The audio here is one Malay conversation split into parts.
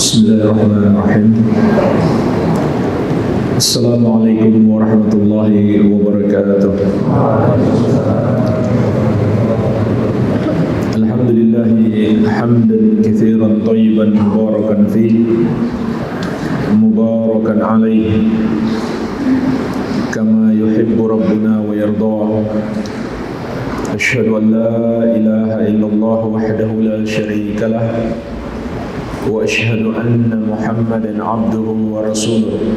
Bismillahirrahmanirrahim. Assalamualaikum warahmatullahi wabarakatuh. Alhamdulillahi hamdan katsiran thayyiban mubarakan fihi mubarakan alaihi kama yuhibbu rabbuna wa yardah. Asyhadu an la ilaha illallah wahdahu la syarika lah wa asyhadu anna Muhammadan abduhu wa rasuluh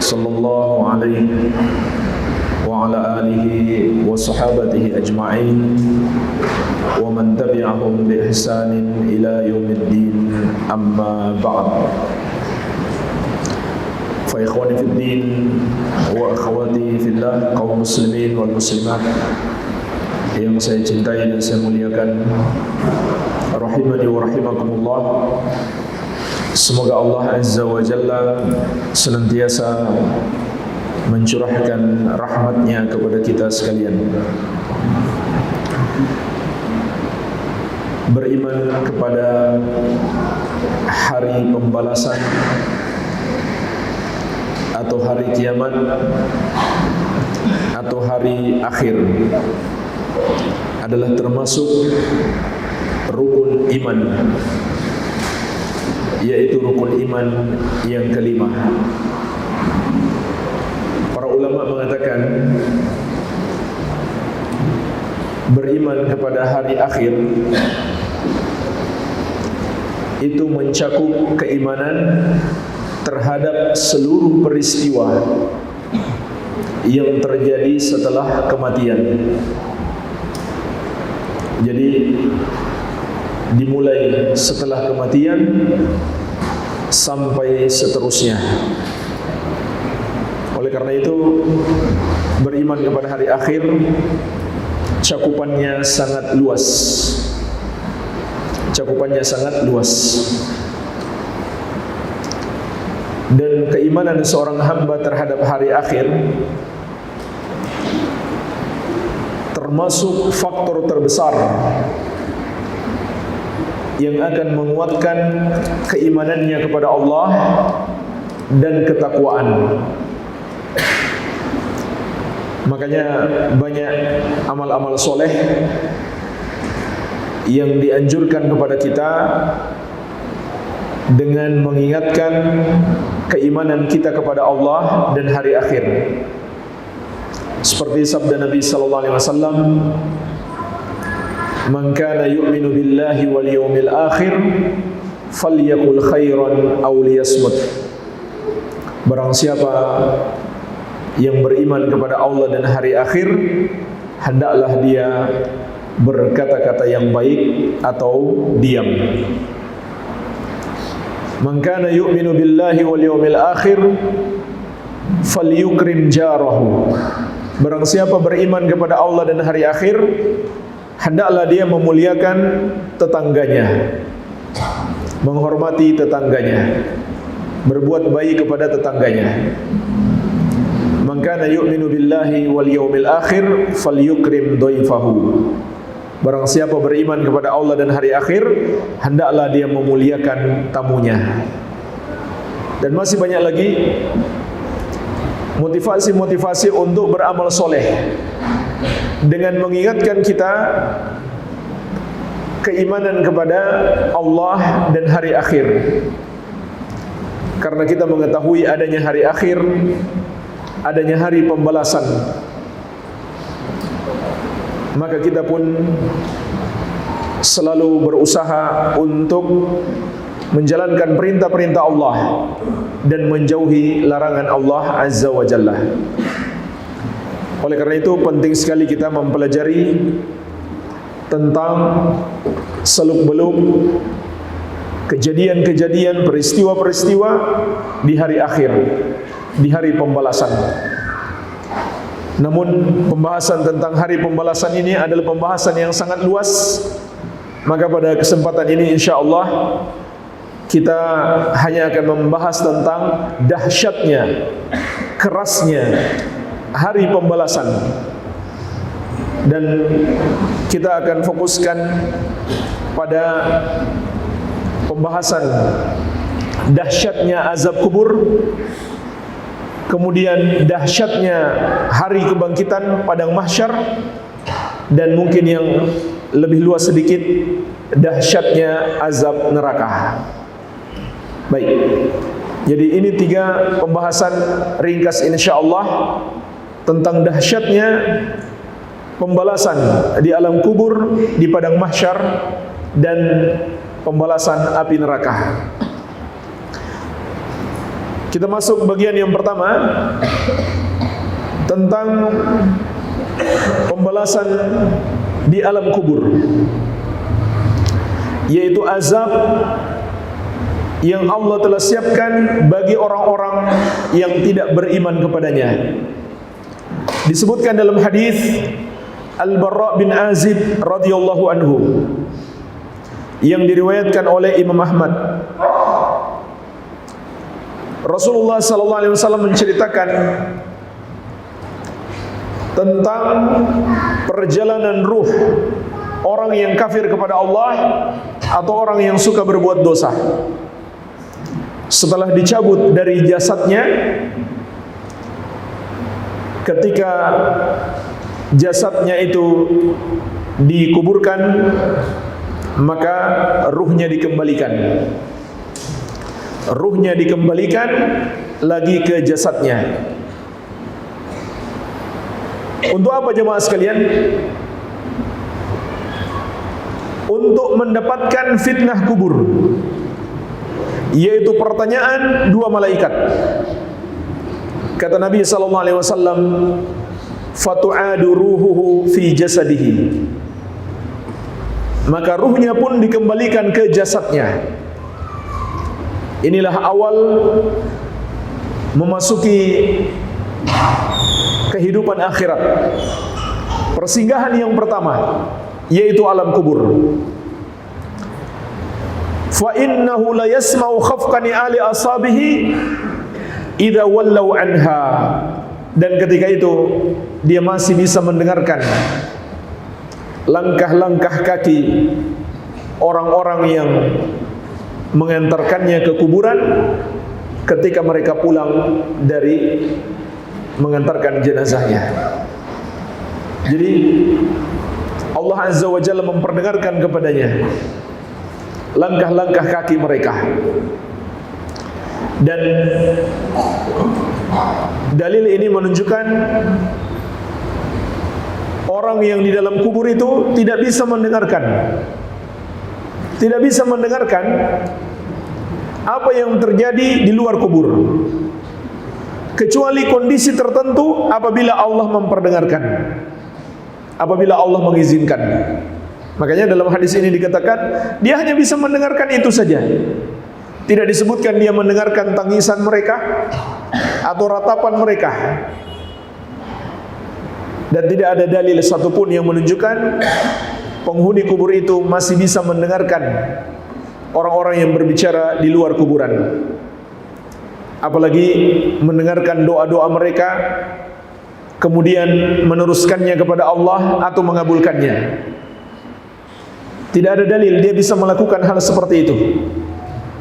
sallallahu alaihi wa ala alihi wa sahabatihi ajma'in wa man tabi'ahum bi ihsanin ila yaumiddin, amma ba'd. Fa ikhwani fid din wa akhwati fillah, kaum muslimin wal muslimat yang saya cintai dan saya muliakan, rahimani wa rahimakumullah. Semoga Allah Azza wa Jalla senantiasa mencurahkan rahmatnya kepada kita sekalian. Beriman kepada hari pembalasan atau hari kiamat atau hari akhir adalah termasuk rukun iman, yaitu rukun iman yang kelima. Para ulama mengatakan beriman kepada hari akhir itu mencakup keimanan terhadap seluruh peristiwa yang terjadi setelah kematian. Jadi dimulai setelah kematian sampai seterusnya. Oleh karena itu, beriman kepada hari akhir cakupannya sangat luas. Cakupannya sangat luas. Dan keimanan seorang hamba terhadap hari akhir termasuk faktor terbesar yang akan menguatkan keimanannya kepada Allah dan ketakwaan. Makanya banyak amal-amal soleh yang dianjurkan kepada kita dengan mengingatkan keimanan kita kepada Allah dan hari akhir. Seperti sabda Nabi sallallahu alaihi wasallam, "Man kana yu'minu billahi wal yawmil akhir falyaqul khairan aw liyasmut." Barang siapa yang beriman kepada Allah dan hari akhir, hendaklah dia berkata-kata yang baik atau diam. Man kana yu'minu billahi wal yawmil akhir falyukrim jarahu. Barang siapa beriman kepada Allah dan hari akhir, hendaklah dia memuliakan tetangganya, menghormati tetangganya, berbuat baik kepada tetangganya. Man kana yu'minu billahi wal yawmil akhir falyukrim dhaifahu. Barang siapa beriman kepada Allah dan hari akhir, hendaklah dia memuliakan tamunya. Dan masih banyak lagi motivasi-motivasi untuk beramal soleh dengan mengingatkan kita keimanan kepada Allah dan hari akhir. Karena kita mengetahui adanya hari akhir, adanya hari pembalasan, maka kita pun selalu berusaha untuk menjalankan perintah-perintah Allah dan menjauhi larangan Allah Azza wa Jalla. Oleh karena itu penting sekali kita mempelajari tentang seluk-beluk kejadian-kejadian, peristiwa-peristiwa di hari akhir, di hari pembalasan. Namun pembahasan tentang hari pembalasan ini adalah pembahasan yang sangat luas. Maka pada kesempatan ini insya-Allah kita hanya akan membahas tentang dahsyatnya, kerasnya hari pembalasan. Dan kita akan fokuskan pada pembahasan dahsyatnya azab kubur, kemudian dahsyatnya hari kebangkitan padang mahsyar, dan mungkin yang lebih luas sedikit, dahsyatnya azab neraka. Baik, jadi ini 3 pembahasan ringkas insyaallah tentang dahsyatnya pembalasan di alam kubur, di padang mahsyar, dan pembalasan api neraka. Kita masuk bagian yang pertama tentang pembalasan di alam kubur, yaitu azab yang Allah telah siapkan bagi orang-orang yang tidak beriman kepadanya. Disebutkan dalam hadis Al-Barra bin Azib radhiyallahu anhu yang diriwayatkan oleh Imam Ahmad. Rasulullah sallallahu alaihi wasallam menceritakan tentang perjalanan ruh orang yang kafir kepada Allah atau orang yang suka berbuat dosa. Setelah dicabut dari jasadnya, ketika jasadnya itu dikuburkan, maka ruhnya dikembalikan. Ruhnya dikembalikan lagi ke jasadnya. Untuk apa jemaah sekalian? Untuk mendapatkan fitnah kubur, yaitu pertanyaan 2 malaikat. Kata Nabi sallallahu alaihi wasallam, fatu'adu ruhuhu fi jasadihi. Maka ruhnya pun dikembalikan ke jasadnya. Inilah awal memasuki kehidupan akhirat. Persinggahan yang pertama yaitu alam kubur. Fa innahu la yasma'u khafqani ali asabihi idza wallau anha. Dan ketika itu dia masih bisa mendengarkan langkah-langkah kaki orang-orang yang mengantarkannya ke kuburan ketika mereka pulang dari mengantarkan jenazahnya. Jadi Allah Azza wa Jalla memperdengarkan kepadanya langkah-langkah kaki mereka. Dan dalil ini menunjukkan orang yang di dalam kubur itu tidak bisa mendengarkan apa yang terjadi di luar kubur, kecuali kondisi tertentu apabila Allah memperdengarkan, apabila Allah mengizinkan. Makanya dalam hadis ini dikatakan dia hanya bisa mendengarkan itu saja. Tidak disebutkan dia mendengarkan tangisan mereka atau ratapan mereka. Dan tidak ada dalil satupun yang menunjukkan penghuni kubur itu masih bisa mendengarkan orang-orang yang berbicara di luar kuburan, apalagi mendengarkan doa-doa mereka, kemudian meneruskannya kepada Allah atau mengabulkannya. Tidak ada dalil dia bisa melakukan hal seperti itu.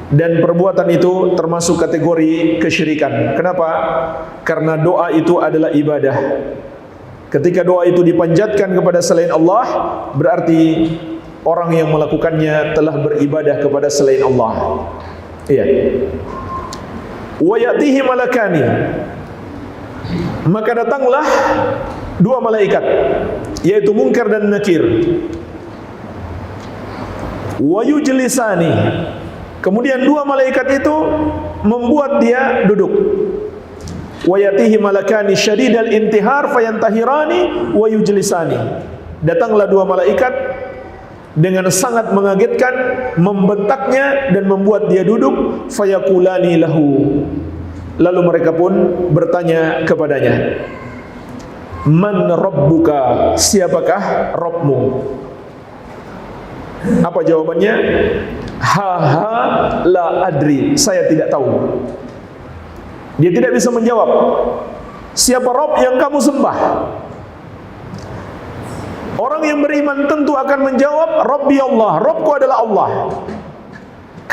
Dan perbuatan itu termasuk kategori kesyirikan. Kenapa? Karena doa itu adalah ibadah. Ketika doa itu dipanjatkan kepada selain Allah, berarti orang yang melakukannya telah beribadah kepada selain Allah. Iya. Wa ya'tihi malakani. Maka datanglah 2 malaikat, yaitu Munkar dan Nakir. Wa yujlisani. Kemudian 2 malaikat itu membuat dia duduk. Wa yatihi malakani syadidal intihar fayantahirani wa yujlisani. Datanglah 2 malaikat dengan sangat mengagetkan, membentaknya dan membuat dia duduk. Fayakulani lahu. Lalu mereka pun bertanya kepadanya, man rabbuka? Siapakah Rabbmu? Apa jawabannya? Ha la adri, saya tidak tahu. Dia tidak bisa menjawab siapa Rabb yang kamu sembah. Orang yang beriman tentu akan menjawab Rabbi Allah, Rabbku adalah Allah.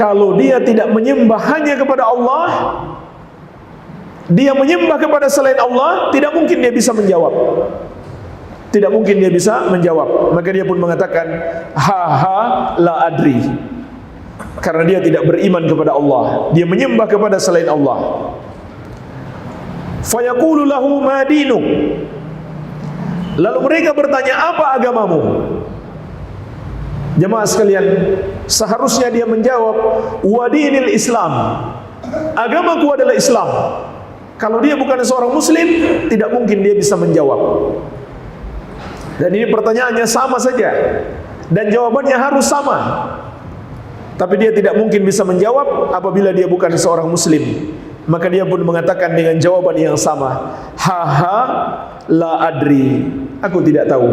kalau dia tidak menyembah hanya kepada Allah, dia menyembah kepada selain Allah, tidak mungkin dia bisa menjawab. Tidak mungkin dia bisa menjawab. Maka dia pun mengatakan, ha la adri. Karena dia tidak beriman kepada Allah, dia menyembah kepada selain Allah. Fayaqulu lahu ma dinuk. Lalu mereka bertanya, apa agamamu? Jemaah sekalian, seharusnya dia menjawab, wa dinil Islam. Agamaku adalah Islam. Kalau dia bukan seorang muslim, tidak mungkin dia bisa menjawab. Dan ini pertanyaannya sama saja, dan jawabannya harus sama. Tapi dia tidak mungkin bisa menjawab apabila dia bukan seorang muslim. Maka dia pun mengatakan dengan jawaban yang sama, ha la adri. Aku tidak tahu.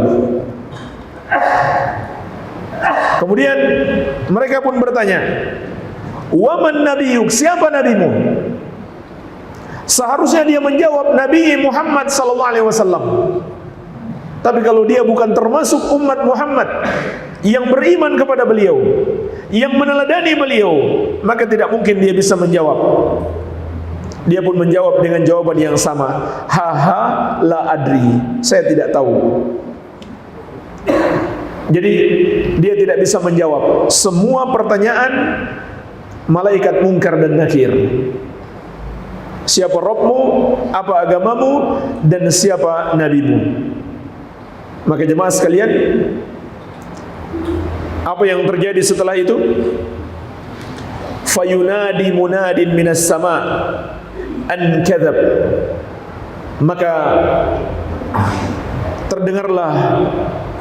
Kemudian mereka pun bertanya, wa man nabiyuk, siapa nabimu? Seharusnya dia menjawab, Nabi Muhammad sallallahu alaihi wasallam. Tapi kalau dia bukan termasuk umat Muhammad yang beriman kepada beliau, yang meneladani beliau, maka tidak mungkin dia bisa menjawab. Dia pun menjawab dengan jawaban yang sama, ha la adri. Saya tidak tahu. Jadi dia tidak bisa menjawab semua pertanyaan malaikat Munkar dan Nakir. Siapa Rabbmu, apa agamamu, dan siapa nabimu? Maka jemaah sekalian, apa yang terjadi setelah itu? Fayunadi munadin minas sama an kadzab. Maka terdengarlah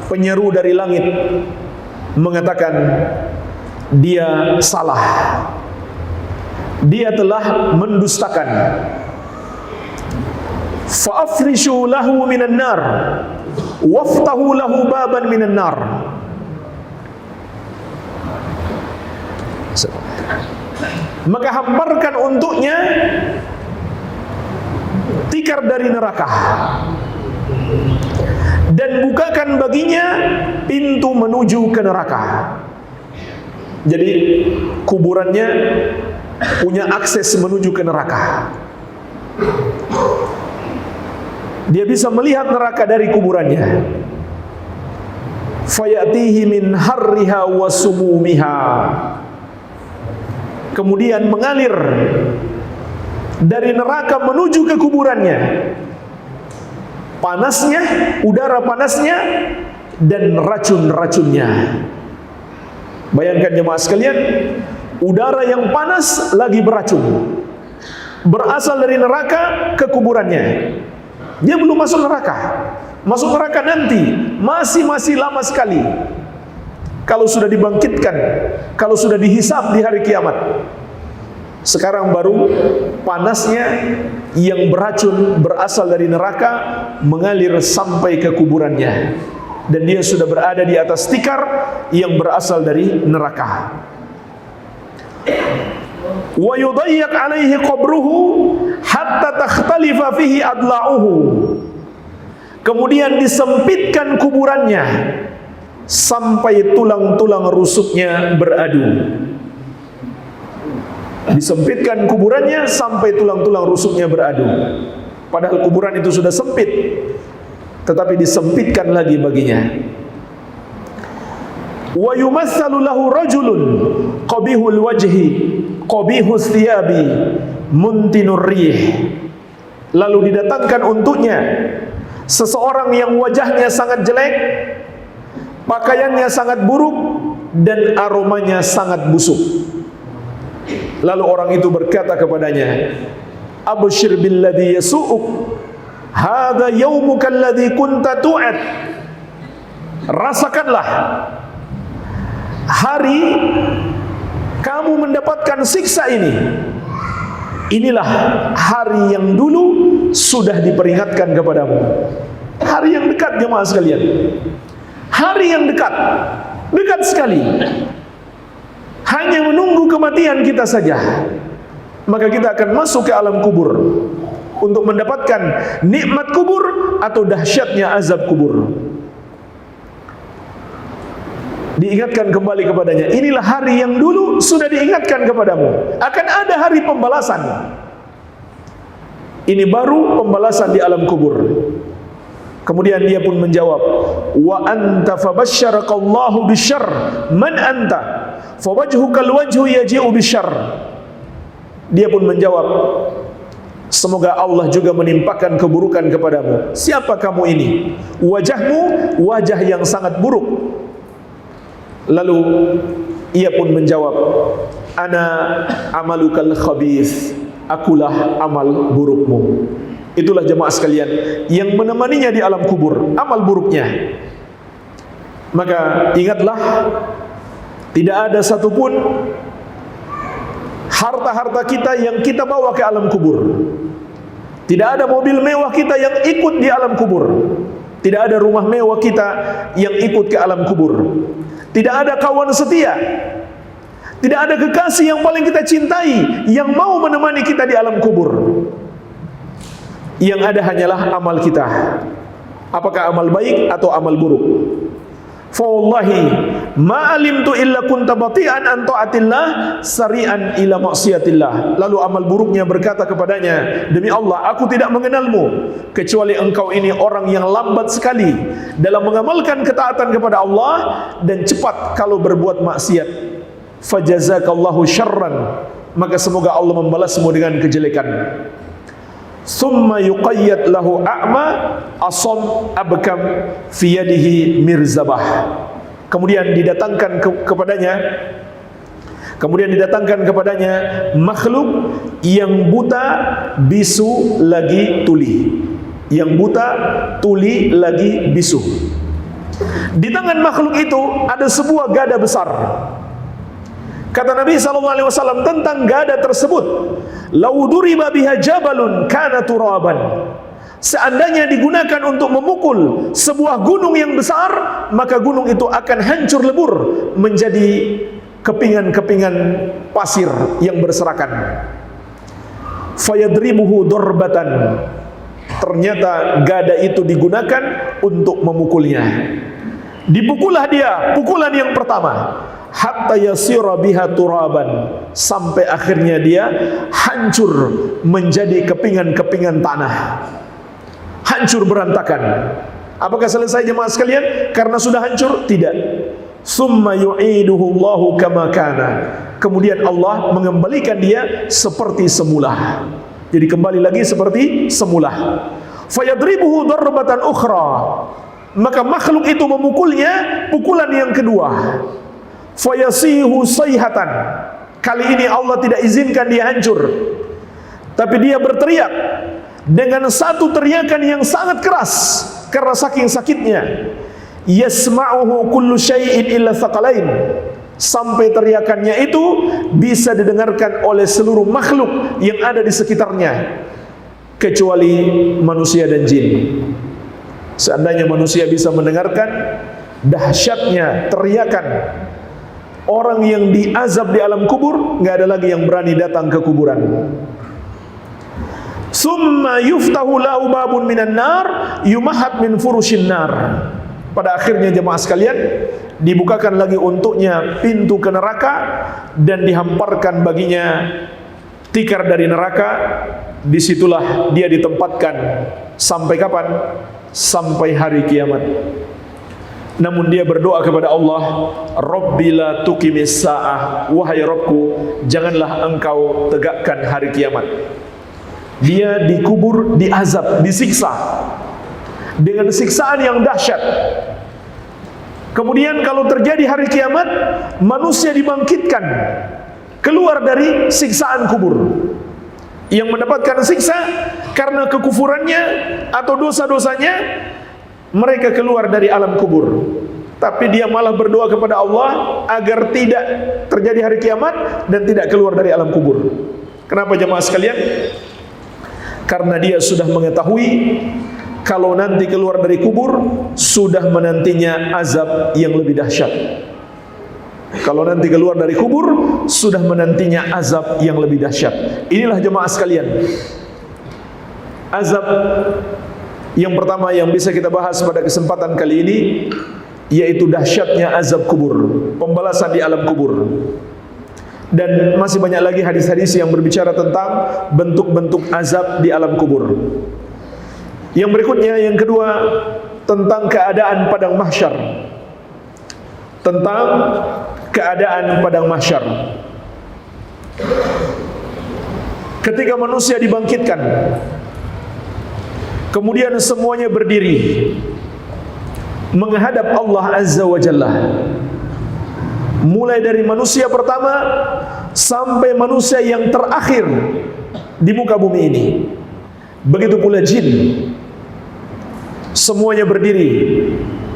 penyeru dari langit mengatakan, dia salah, dia telah mendustakan. Fa'afrishu lahu minan nar waftahu lahu baban minan nar. Maka hamparkan untuknya tikar dari neraka, dan bukakan baginya pintu menuju ke neraka. Jadi kuburannya punya akses menuju ke neraka. Dia bisa melihat neraka dari kuburannya. Fayatihi min harriha wa sumumiha. Kemudian mengalir dari neraka menuju ke kuburannya panasnya, udara panasnya, dan racun-racunnya. Bayangkan jemaah sekalian, udara yang panas lagi beracun, berasal dari neraka ke kuburannya. Dia belum masuk neraka. Masuk neraka nanti masih lama sekali. Kalau sudah dibangkitkan, kalau sudah dihisab di hari kiamat. Sekarang baru panasnya yang beracun berasal dari neraka mengalir sampai ke kuburannya, dan dia sudah berada di atas tikar yang berasal dari neraka. Wa yudayyak alaihi qabruhu hatta takhtalifa fihi adla'uhu. Kemudian disempitkan kuburannya sampai tulang-tulang rusuknya beradu. Disempitkan kuburannya sampai tulang-tulang rusuknya beradu. Padahal kuburan itu sudah sempit, tetapi disempitkan lagi baginya. Wa yumassalu lahu rajulun qabihul wajhi qabihus thiyabi muntinur rih. Lalu didatangkan untuknya seseorang yang wajahnya sangat jelek, pakaiannya sangat buruk, dan aromanya sangat busuk. Lalu orang itu berkata kepadanya, abshir billadhi yasu'uk, hadha yawmuka alladhi kunta tu'ad. Rasakanlah, hari kamu mendapatkan siksa ini. Inilah hari yang dulu sudah diperingatkan kepadamu. Hari yang dekat jemaah sekalian. Hari yang dekat, dekat sekali. Hanya menunggu kematian kita saja, maka kita akan masuk ke alam kubur untuk mendapatkan nikmat kubur atau dahsyatnya azab kubur. diingatkan kembali kepadanya. Inilah hari yang dulu sudah diingatkan kepadamu, akan ada hari pembalasan. Ini baru pembalasan di alam kubur. Kemudian dia pun menjawab, wa anta fabasyarakallahu bisyarr, man anta fawajhukal wajhu yaji'u bisyarr. Dia pun menjawab, semoga Allah juga menimpakan keburukan kepadamu. Siapa kamu ini? Wajahmu wajah yang sangat buruk. Lalu ia pun menjawab, ana amalukal khabith, akulah amal burukmu. Itulah jemaah sekalian yang menemaninya di alam kubur, amal buruknya. Maka ingatlah, tidak ada satupun harta-harta kita yang kita bawa ke alam kubur. Tidak ada mobil mewah kita yang ikut di alam kubur. Tidak ada rumah mewah kita yang ikut ke alam kubur. Tidak ada kawan setia, tidak ada kekasih yang paling kita cintai yang mau menemani kita di alam kubur. Yang ada hanyalah amal kita, apakah amal baik atau amal buruk. Fa wallahi ma alimtu illa kunta bati'an an ta'atillah sari'an ila maksiatillah. Lalu amal buruknya berkata kepadanya, demi Allah, aku tidak mengenalmu kecuali engkau ini orang yang lambat sekali dalam mengamalkan ketaatan kepada Allah dan cepat kalau berbuat maksiat. Fajazakallahu syarran, maka semoga Allah membalasmu dengan kejelekan. Summa yuqayyad lahu a'ma asam abkam fi yadihi mirzabah. Kemudian didatangkan kepadanya makhluk yang buta, bisu lagi tuli. Yang buta, tuli lagi bisu. Di tangan makhluk itu ada sebuah gada besar. Kata Nabi SAW tentang gada tersebut, lau duriba biha jabalun kana turaban. Seandainya digunakan untuk memukul sebuah gunung yang besar, maka gunung itu akan hancur lebur menjadi kepingan-kepingan pasir yang berserakan. Fayadribuhu darbatan. Ternyata gada itu digunakan untuk memukulnya. Dipukullah dia pukulan yang pertama, hatta yasira biha turaban, sampai akhirnya dia hancur menjadi kepingan-kepingan tanah, hancur berantakan. Apakah selesai jemaah sekalian? Karena sudah hancur? Tidak. Summa yu'iduhu Allahu kama kana. Kemudian Allah mengembalikan dia seperti semula. Jadi kembali lagi seperti semula. Fayadribuhu darbatan ukhra. Maka makhluk itu memukulnya pukulan yang kedua. Fayasihu sayhatan. Kali ini Allah tidak izinkan dia hancur, tapi dia berteriak dengan satu teriakan yang sangat keras karena saking sakitnya. Yasma'uhu kullu syai'in illa thaqalain. Sampai teriakannya itu bisa didengarkan oleh seluruh makhluk yang ada di sekitarnya kecuali manusia dan jin. Seandainya manusia bisa mendengarkan dahsyatnya teriakan orang yang diazab di alam kubur, nggak ada lagi yang berani datang ke kuburan. Summa yuftahu lahu babun minan nar yumahat min furushin nar. Pada akhirnya jemaah sekalian, dibukakan lagi untuknya pintu ke neraka dan dihamparkan baginya tikar dari neraka. Disitulah dia ditempatkan sampai kapan? Sampai hari kiamat. Namun dia berdoa kepada Allah, Rabbi la tuqimis sa'ah, wahai Rabbku, janganlah engkau tegakkan hari kiamat. Dia dikubur, diazab, disiksa dengan siksaan yang dahsyat. Kemudian kalau terjadi hari kiamat, manusia dibangkitkan keluar dari siksaan kubur. Yang mendapatkan siksa karena kekufurannya atau dosa-dosanya, mereka keluar dari alam kubur. Tapi dia malah berdoa kepada Allah agar tidak terjadi hari kiamat dan tidak keluar dari alam kubur. Kenapa jemaah sekalian? Karena dia sudah mengetahui kalau nanti keluar dari kubur sudah menantinya azab yang lebih dahsyat. Kalau nanti keluar dari kubur sudah menantinya azab yang lebih dahsyat. Inilah jemaah sekalian, azab yang pertama yang bisa kita bahas pada kesempatan kali ini yaitu dahsyatnya azab kubur, pembalasan di alam kubur. Dan masih banyak lagi hadis-hadis yang berbicara tentang bentuk-bentuk azab di alam kubur. Yang berikutnya, yang kedua, tentang keadaan padang mahsyar. Tentang keadaan padang mahsyar. Ketika manusia dibangkitkan, kemudian semuanya berdiri menghadap Allah Azza wa Jalla. Mulai dari manusia pertama sampai manusia yang terakhir di muka bumi ini. Begitu pula jin, semuanya berdiri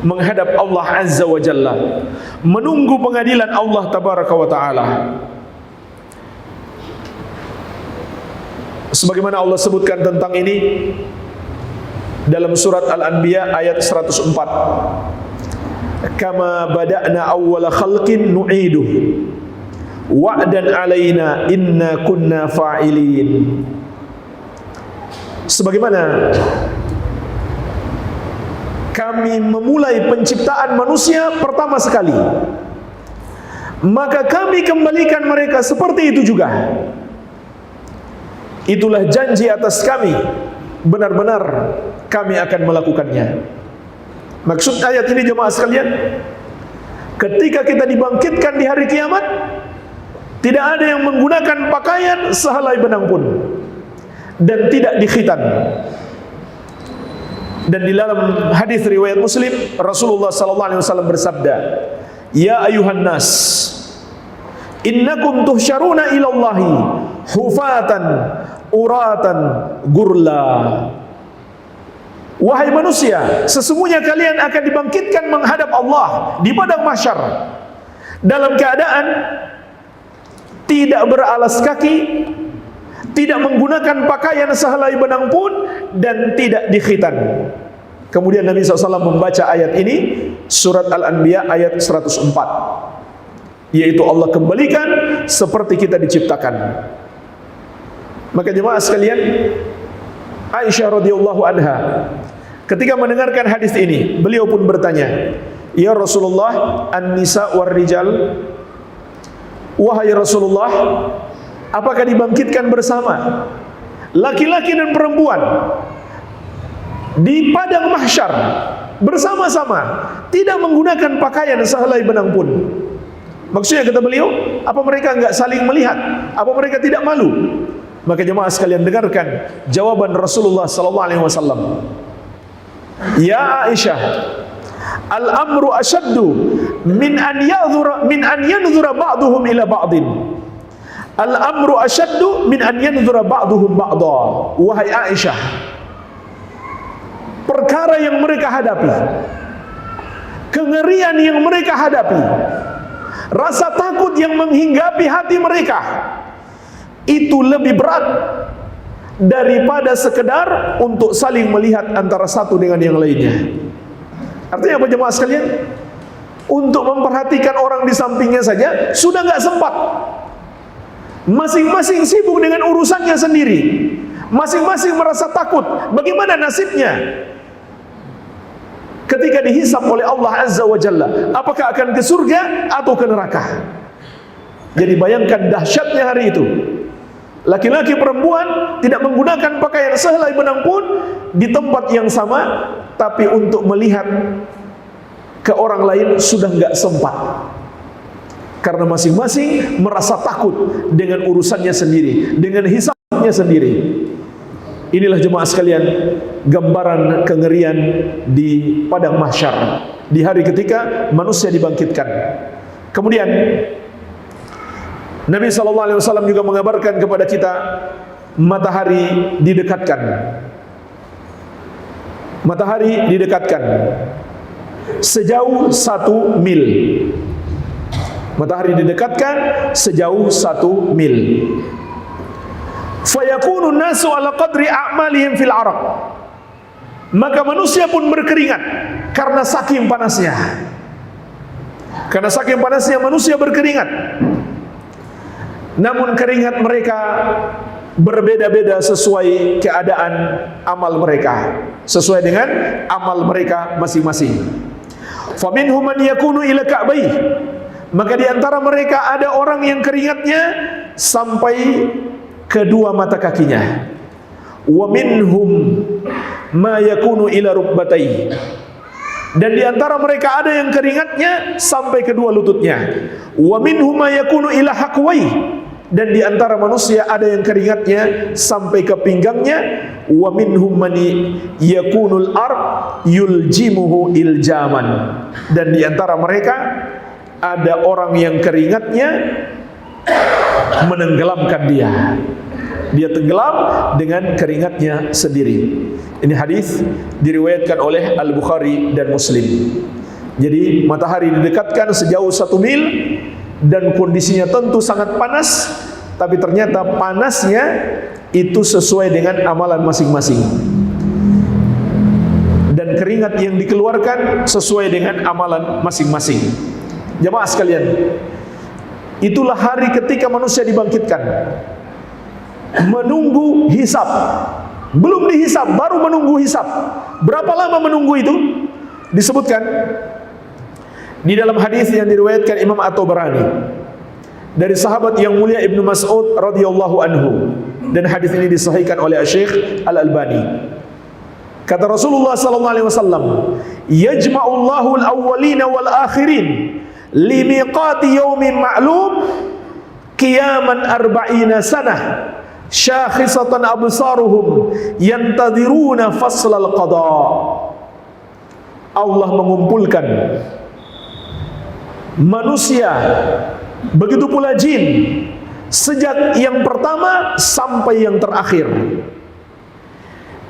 menghadap Allah Azza wa Jalla, menunggu pengadilan Allah Tabaraka wa Ta'ala. Sebagaimana Allah sebutkan tentang ini dalam surat Al-Anbiya ayat 104. Kama bada'na awwala khalqin nu'iduh wa'dan alaina inna kunna fa'ilin. Sebagaimana kami memulai penciptaan manusia pertama sekali, maka kami kembalikan mereka seperti itu juga. Itulah janji atas kami, benar-benar kami akan melakukannya. Maksud ayat ini jemaah sekalian, ketika kita dibangkitkan di hari kiamat, tidak ada yang menggunakan pakaian sehelai benang pun, dan tidak dikhitan. Dan di dalam hadis riwayat Muslim, Rasulullah sallallahu alaihi wasallam bersabda, "Ya ayuhan nas, innakum tuhsyaruna ila Allahi hufatan uratan gurla." Wahai manusia, sesungguhnya kalian akan dibangkitkan menghadap Allah di padang mahsyar dalam keadaan tidak beralas kaki, tidak menggunakan pakaian sehelai benang pun, dan tidak dikhitan. Kemudian Nabi SAW membaca ayat ini, surat Al-Anbiya ayat 104, yaitu Allah kembalikan seperti kita diciptakan. Maka jemaah sekalian, Aisyah radhiyallahu anha ketika mendengarkan hadis ini, beliau pun bertanya, "Ya Rasulullah, an-nisa war rijal?" Wahai Rasulullah, apakah dibangkitkan bersama laki-laki dan perempuan di padang mahsyar bersama-sama, tidak menggunakan pakaian sehelai benang pun? Maksudnya, kata beliau, apa mereka enggak saling melihat? Apa mereka tidak malu? Maka jemaah sekalian, dengarkan jawaban Rasulullah sallallahu alaihi wasallam. Ya Aisyah, al-amru ashaddu min an yanzura ba'duhum ila ba'din. Al-amru ashaddu min an yanzura ba'duhum ba'dha. Wahai Aisyah, perkara yang mereka hadapi, kengerian yang mereka hadapi, rasa takut yang menghinggapi hati mereka, itu lebih berat daripada sekedar untuk saling melihat antara satu dengan yang lainnya. Artinya apa jemaah sekalian? Untuk memperhatikan orang di sampingnya saja sudah nggak sempat. Masing-masing sibuk dengan urusannya sendiri. Masing-masing merasa takut. Bagaimana nasibnya ketika dihisab oleh Allah Azza wa Jalla? Apakah akan ke surga atau ke neraka? Jadi bayangkan dahsyatnya hari itu. Laki-laki perempuan tidak menggunakan pakaian sehelai benang pun di tempat yang sama, tapi untuk melihat ke orang lain sudah nggak sempat, karena masing-masing merasa takut dengan urusannya sendiri, dengan hisabnya sendiri. Inilah jemaah sekalian gambaran kengerian di padang mahsyar di hari ketika manusia dibangkitkan. Kemudian Nabi SAW juga mengabarkan kepada kita, matahari didekatkan. Matahari didekatkan sejauh 1 mil. Matahari didekatkan sejauh 1 mil. Fayakunu nasu ala qadri a'malihim fil araq. Maka manusia pun berkeringat karena saking panasnya. Karena saking panasnya manusia berkeringat. Namun keringat mereka berbeda-beda sesuai keadaan amal mereka, sesuai dengan amal mereka masing-masing. Faminhum man yakunu ila ka'bai, maka di antara mereka ada orang yang keringatnya sampai kedua mata kakinya. Wa minhum ma yakunu ila rukbatai, dan di antara mereka ada yang keringatnya sampai kedua lututnya. Wa minhum ma yakunu ila haqwai, dan di antara manusia ada yang keringatnya sampai ke pinggangnya. Wa minhum man yakunul ard yuljimuhu iljaman, dan di antara mereka ada orang yang keringatnya menenggelamkan dia. Dia tenggelam dengan keringatnya sendiri. Ini hadis diriwayatkan oleh Al-Bukhari dan Muslim. Jadi matahari didekatkan sejauh 1 mil dan kondisinya tentu sangat panas, tapi ternyata panasnya itu sesuai dengan amalan masing-masing. Dan keringat yang dikeluarkan sesuai dengan amalan masing-masing. Jemaah sekalian, itulah hari ketika manusia dibangkitkan, menunggu hisab. Belum dihisab, baru menunggu hisab. Berapa lama menunggu itu? Disebutkan di dalam hadis yang diriwayatkan Imam At-Tabarani dari sahabat yang mulia Ibnu Mas'ud radhiyallahu anhu, dan hadis ini disahihkan oleh Syekh Al-Albani. Kata Rasulullah sallallahu alaihi wasallam, "Yajma'ullahu al-awwalina wal akhirin limiqati yaumin ma'lum qiyaman arba'ina sanah syakhisatan absaruhum yantadhiruna faslal qada." Allah mengumpulkan manusia, begitu pula jin, sejak yang pertama sampai yang terakhir,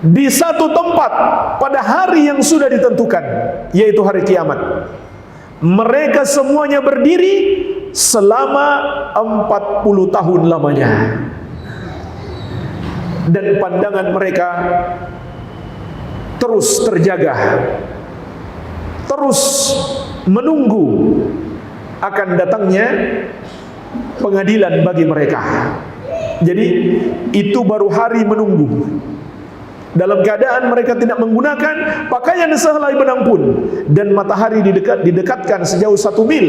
di satu tempat pada hari yang sudah ditentukan, yaitu hari kiamat. Mereka semuanya berdiri selama 40 tahun lamanya, dan pandangan mereka terus terjaga, terus menunggu akan datangnya pengadilan bagi mereka. Jadi itu baru hari menunggu, dalam keadaan mereka tidak menggunakan pakaian sehelai benang pun, dan matahari didekatkan sejauh 1 mil,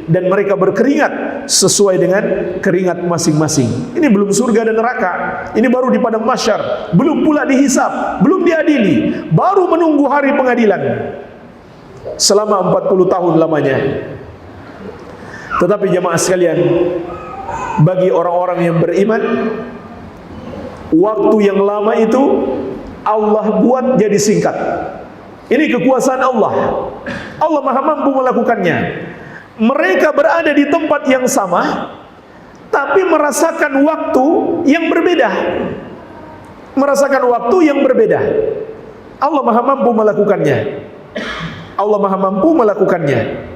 dan mereka berkeringat sesuai dengan keringat masing-masing. Ini belum surga dan neraka, ini baru di padang mahsyar, belum pula dihisab, belum diadili, baru menunggu hari pengadilan selama 40 tahun lamanya. Tetapi jemaah sekalian, bagi orang-orang yang beriman, waktu yang lama itu Allah buat jadi singkat. Ini kekuasaan Allah. Allah Maha mampu melakukannya. Mereka berada di tempat yang sama, tapi merasakan waktu yang berbeda. Merasakan waktu yang berbeda. Allah Maha mampu melakukannya. Allah Maha mampu melakukannya.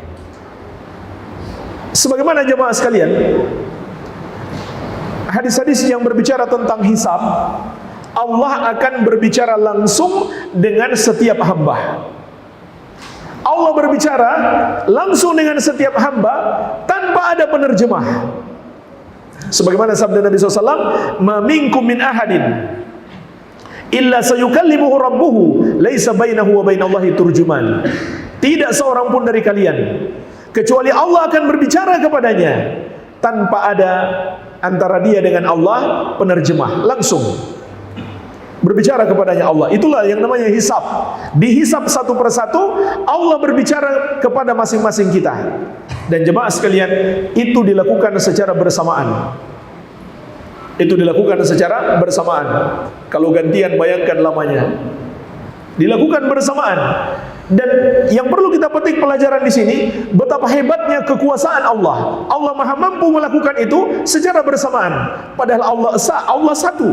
Sebagaimana jemaah sekalian, hadis-hadis yang berbicara tentang hisab, Allah akan berbicara langsung dengan setiap hamba. Allah berbicara langsung dengan setiap hamba tanpa ada penerjemah. Sebagaimana sabda Nabi SAW, "Ma minkum min ahadin illa sayukallimuhu rabbuhu laisa bainahu wa bainallahi turjuman." Tidak seorang pun dari kalian kecuali Allah akan berbicara kepadanya tanpa ada antara dia dengan Allah penerjemah, langsung berbicara kepadanya Allah. Itulah yang namanya hisab. Dihisab satu persatu, Allah berbicara kepada masing-masing kita. Dan jemaah sekalian, itu dilakukan secara bersamaan. Itu dilakukan secara bersamaan. Kalau gantian, bayangkan lamanya. Dilakukan bersamaan. Dan yang perlu kita petik pelajaran di sini, betapa hebatnya kekuasaan Allah. Allah Maha mampu melakukan itu secara bersamaan. Padahal Allah esa, Allah satu,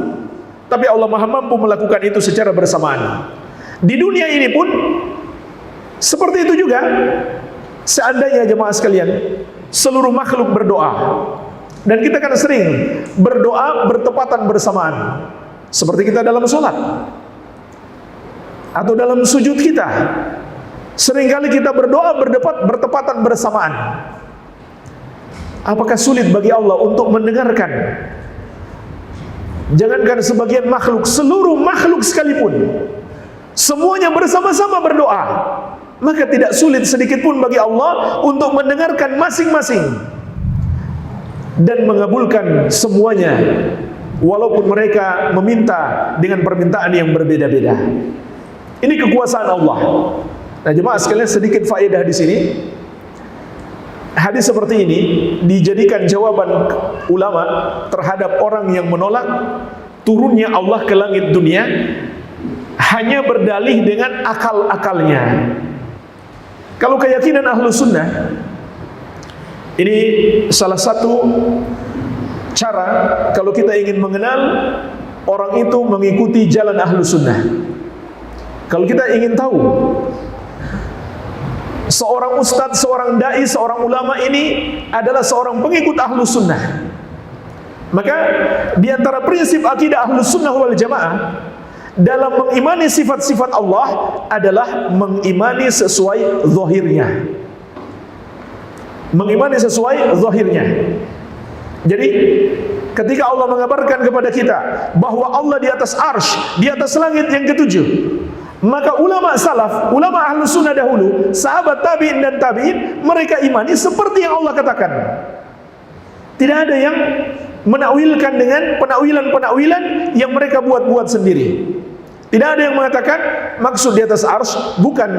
tapi Allah Maha mampu melakukan itu secara bersamaan. Di dunia ini pun seperti itu juga. Seandainya jemaah sekalian, seluruh makhluk berdoa, dan kita kan sering berdoa bertepatan bersamaan, seperti kita dalam sholat atau dalam sujud kita. Seringkali kita berdoa bertepatan bersamaan. Apakah sulit bagi Allah untuk mendengarkan? Jangankan sebagian makhluk, seluruh makhluk sekalipun, semuanya bersama-sama berdoa, maka tidak sulit sedikit pun bagi Allah untuk mendengarkan masing-masing dan mengabulkan semuanya, walaupun mereka meminta dengan permintaan yang berbeda-beda. Ini kekuasaan Allah. Nah, jemaah sekalian, sedikit faedah di sini. Hadis seperti ini dijadikan jawaban ulama terhadap orang yang menolak turunnya Allah ke langit dunia hanya berdalih dengan akal-akalnya. Kalau keyakinan ahlu sunnah, ini salah satu cara kalau kita ingin mengenal orang itu mengikuti jalan ahlu sunnah. Kalau kita ingin tahu seorang ustadz, seorang dai, seorang ulama ini adalah seorang pengikut ahlu sunnah, maka di antara prinsip akidah ahlu sunnah wal jamaah dalam mengimani sifat-sifat Allah adalah mengimani sesuai zahirnya. Mengimani sesuai zahirnya. Jadi ketika Allah mengabarkan kepada kita bahwa Allah di atas arsy, di atas langit yang ketujuh, maka ulama salaf, ulama ahlu sunnah dahulu, sahabat tabi'in dan tabi'in, mereka imani seperti yang Allah katakan. Tidak ada yang menakwilkan dengan penakwilan-penakwilan yang mereka buat-buat sendiri. Tidak ada yang mengatakan maksud di atas arsy bukan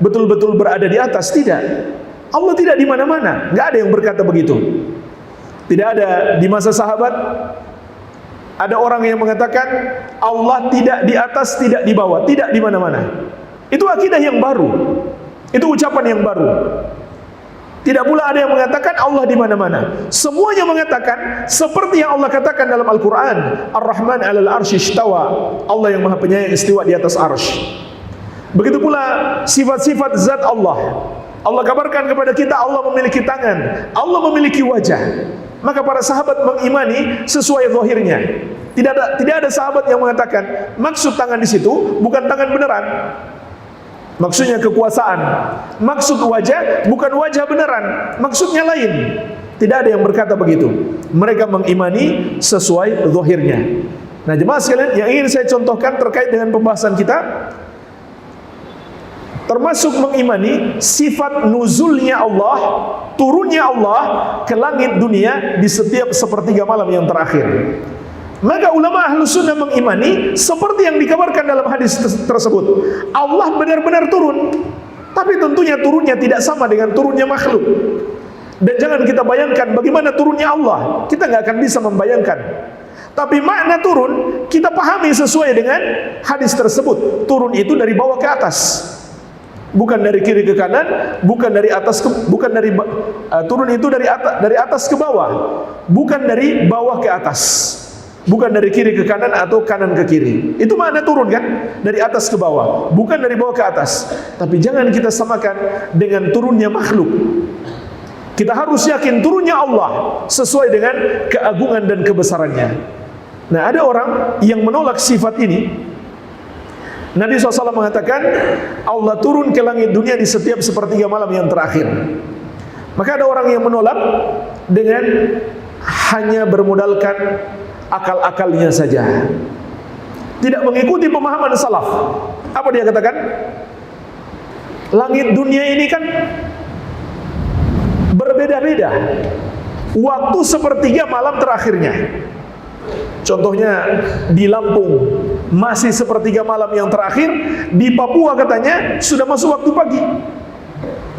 betul-betul berada di atas, tidak. Allah tidak di mana-mana, nggak ada yang berkata begitu. Tidak ada di masa sahabat ada orang yang mengatakan Allah tidak di atas, tidak di bawah, tidak di mana-mana. Itu akidah yang baru. Itu ucapan yang baru. Tidak pula ada yang mengatakan Allah di mana-mana. Semuanya mengatakan seperti yang Allah katakan dalam Al-Qur'an, Ar-Rahman 'alal 'arsy istawa. Allah yang Maha Penyayang istiwa di atas arsy. Begitu pula sifat-sifat zat Allah. Allah kabarkan kepada kita Allah memiliki tangan, Allah memiliki wajah. Maka para sahabat mengimani sesuai zahirnya. Tidak ada sahabat yang mengatakan maksud tangan di situ bukan tangan beneran, maksudnya kekuasaan. Maksud wajah bukan wajah beneran, maksudnya lain. Tidak ada yang berkata begitu. Mereka mengimani sesuai zahirnya. Nah, jemaah sekalian, yang ingin saya contohkan terkait dengan pembahasan kita, termasuk mengimani sifat nuzulnya Allah, turunnya Allah ke langit dunia di setiap sepertiga malam yang terakhir. Maka ulama ahlu sunnah mengimani seperti yang dikabarkan dalam hadis tersebut. Allah benar-benar turun, tapi tentunya turunnya tidak sama dengan turunnya makhluk. Dan jangan kita bayangkan bagaimana turunnya Allah, kita nggak akan bisa membayangkan. Tapi makna turun kita pahami sesuai dengan hadis tersebut. Turun itu dari bawah ke atas, bukan dari kiri ke kanan, bukan dari atas ke, bukan dari turun itu dari atas ke bawah, bukan dari bawah ke atas, bukan dari kiri ke kanan atau kanan ke kiri. Itu makna turun kan? Dari atas ke bawah, bukan dari bawah ke atas. Tapi jangan kita samakan dengan turunnya makhluk. Kita harus yakin turunnya Allah sesuai dengan keagungan dan kebesarannya. Nah, ada orang yang menolak sifat ini. Nabi SAW mengatakan Allah turun ke langit dunia di setiap sepertiga malam yang terakhir. Maka ada orang yang menolak dengan hanya bermodalkan akal-akalnya saja, tidak mengikuti pemahaman salaf. Apa dia katakan? Langit dunia ini kan berbeda-beda waktu sepertiga malam terakhirnya. Contohnya di Lampung masih sepertiga malam yang terakhir, di Papua katanya sudah masuk waktu pagi.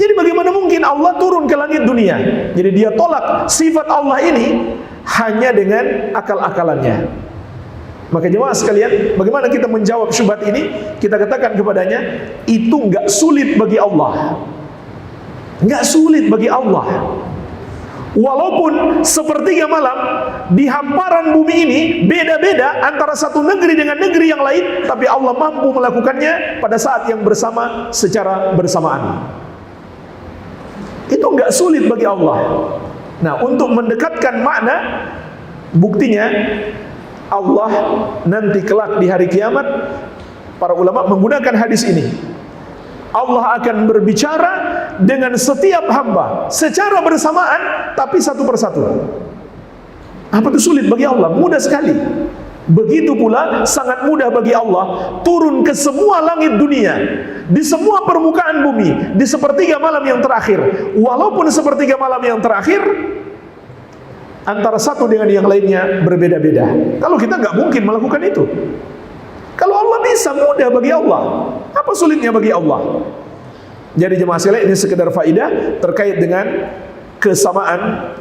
Jadi bagaimana mungkin Allah turun ke langit dunia? Jadi dia tolak sifat Allah ini hanya dengan akal-akalannya. Maka jemaah sekalian, bagaimana kita menjawab syubhat ini? Kita katakan kepadanya, itu enggak sulit bagi Allah. Enggak sulit bagi Allah. Walaupun sepertiga malam di hamparan bumi ini beda-beda antara satu negeri dengan negeri yang lain, tapi Allah mampu melakukannya pada saat yang bersama secara bersamaan. Itu enggak sulit bagi Allah. Nah, untuk mendekatkan makna, buktinya Allah nanti kelak di hari kiamat, para ulama menggunakan hadis ini. Allah akan berbicara dengan setiap hamba secara bersamaan, tapi satu persatu. Apa itu sulit bagi Allah? Mudah sekali. Begitu pula sangat mudah bagi Allah turun ke semua langit dunia, di semua permukaan bumi, di sepertiga malam yang terakhir. Walaupun sepertiga malam yang terakhir antara satu dengan yang lainnya berbeda-beda. Kalau kita nggak mungkin melakukan itu. Kalau Allah bisa, mudah bagi Allah. Apa sulitnya bagi Allah? Jadi jemaah sekalian, ini sekedar faedah terkait dengan kesamaan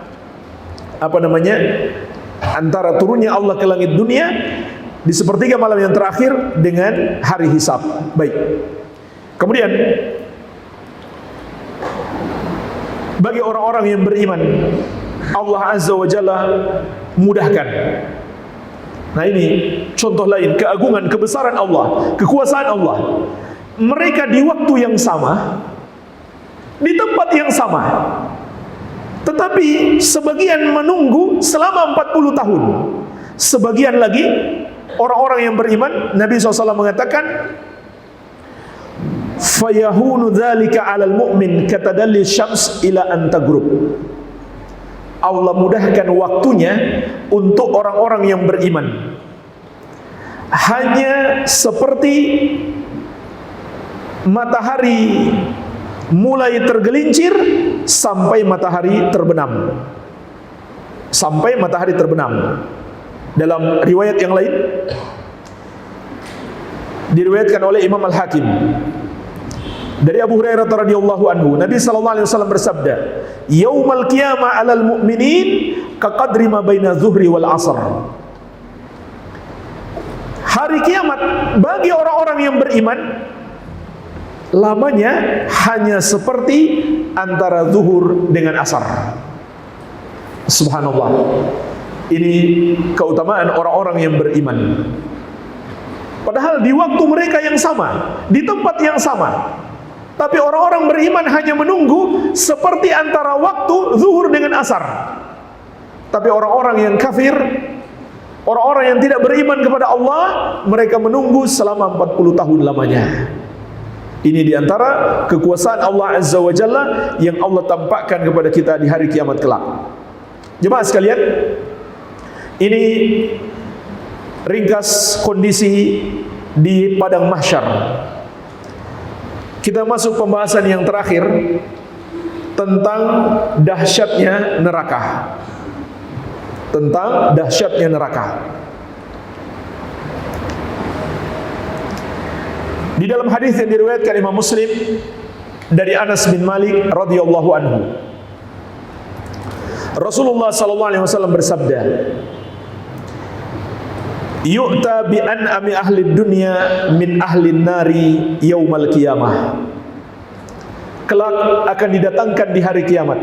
antara turunnya Allah ke langit dunia di sepertiga malam yang terakhir dengan hari hisab. Baik. Kemudian bagi orang-orang yang beriman, Allah Azza wa Jalla mudahkan. Nah, ini contoh lain keagungan, kebesaran Allah, kekuasaan Allah. Mereka di waktu yang sama, di tempat yang sama, tetapi sebagian menunggu selama 40 tahun. Sebagian lagi orang-orang yang beriman, Nabi SAW mengatakan, fayahunu dzalika 'alal mu'min katadalli syams ila an taghrub. Allah mudahkan waktunya untuk orang-orang yang beriman. Hanya seperti matahari mulai tergelincir sampai matahari terbenam. Sampai matahari terbenam. Dalam riwayat yang lain diriwayatkan oleh Imam Al-Hakim dari Abu Hurairah radhiyallahu anhu, Nabi sallallahu alaihi wasallam bersabda, "Yaumal qiyamah 'alal mu'minin kaqadri ma baina zuhri wal 'asr." Hari kiamat bagi orang-orang yang beriman lamanya hanya seperti antara zuhur dengan asar. Subhanallah. Ini keutamaan orang-orang yang beriman. Padahal di waktu mereka yang sama, di tempat yang sama, tapi orang-orang beriman hanya menunggu seperti antara waktu zuhur dengan asar. Tapi orang-orang yang kafir, orang-orang yang tidak beriman kepada Allah, mereka menunggu selama 40 tahun lamanya. Ini diantara kekuasaan Allah Azza wa Jalla yang Allah tampakkan kepada kita di hari kiamat kelak. Jemaah sekalian, ini ringkas kondisi di padang mahsyar. Kita masuk pembahasan yang terakhir tentang dahsyatnya neraka. Tentang dahsyatnya neraka. Di dalam hadis yang diriwayatkan Imam Muslim dari Anas bin Malik radhiyallahu anhu, Rasulullah sallallahu alaihi wasallam bersabda, "Yu'ta bi an'ami ahli dunya min ahli nari yaumal qiyamah." Kelak akan didatangkan di hari kiamat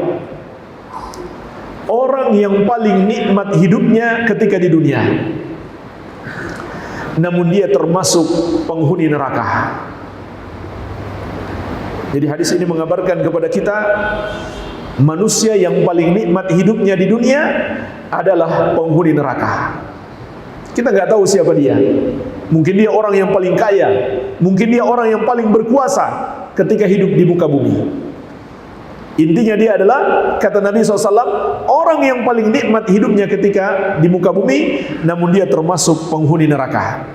orang yang paling nikmat hidupnya ketika di dunia, namun dia termasuk penghuni neraka. Jadi hadis ini mengabarkan kepada kita, manusia yang paling nikmat hidupnya di dunia adalah penghuni neraka. Kita nggak tahu siapa dia. Mungkin dia orang yang paling kaya, mungkin dia orang yang paling berkuasa ketika hidup di muka bumi. Intinya dia adalah, kata Nabi SAW, orang yang paling nikmat hidupnya ketika di muka bumi, namun dia termasuk penghuni neraka.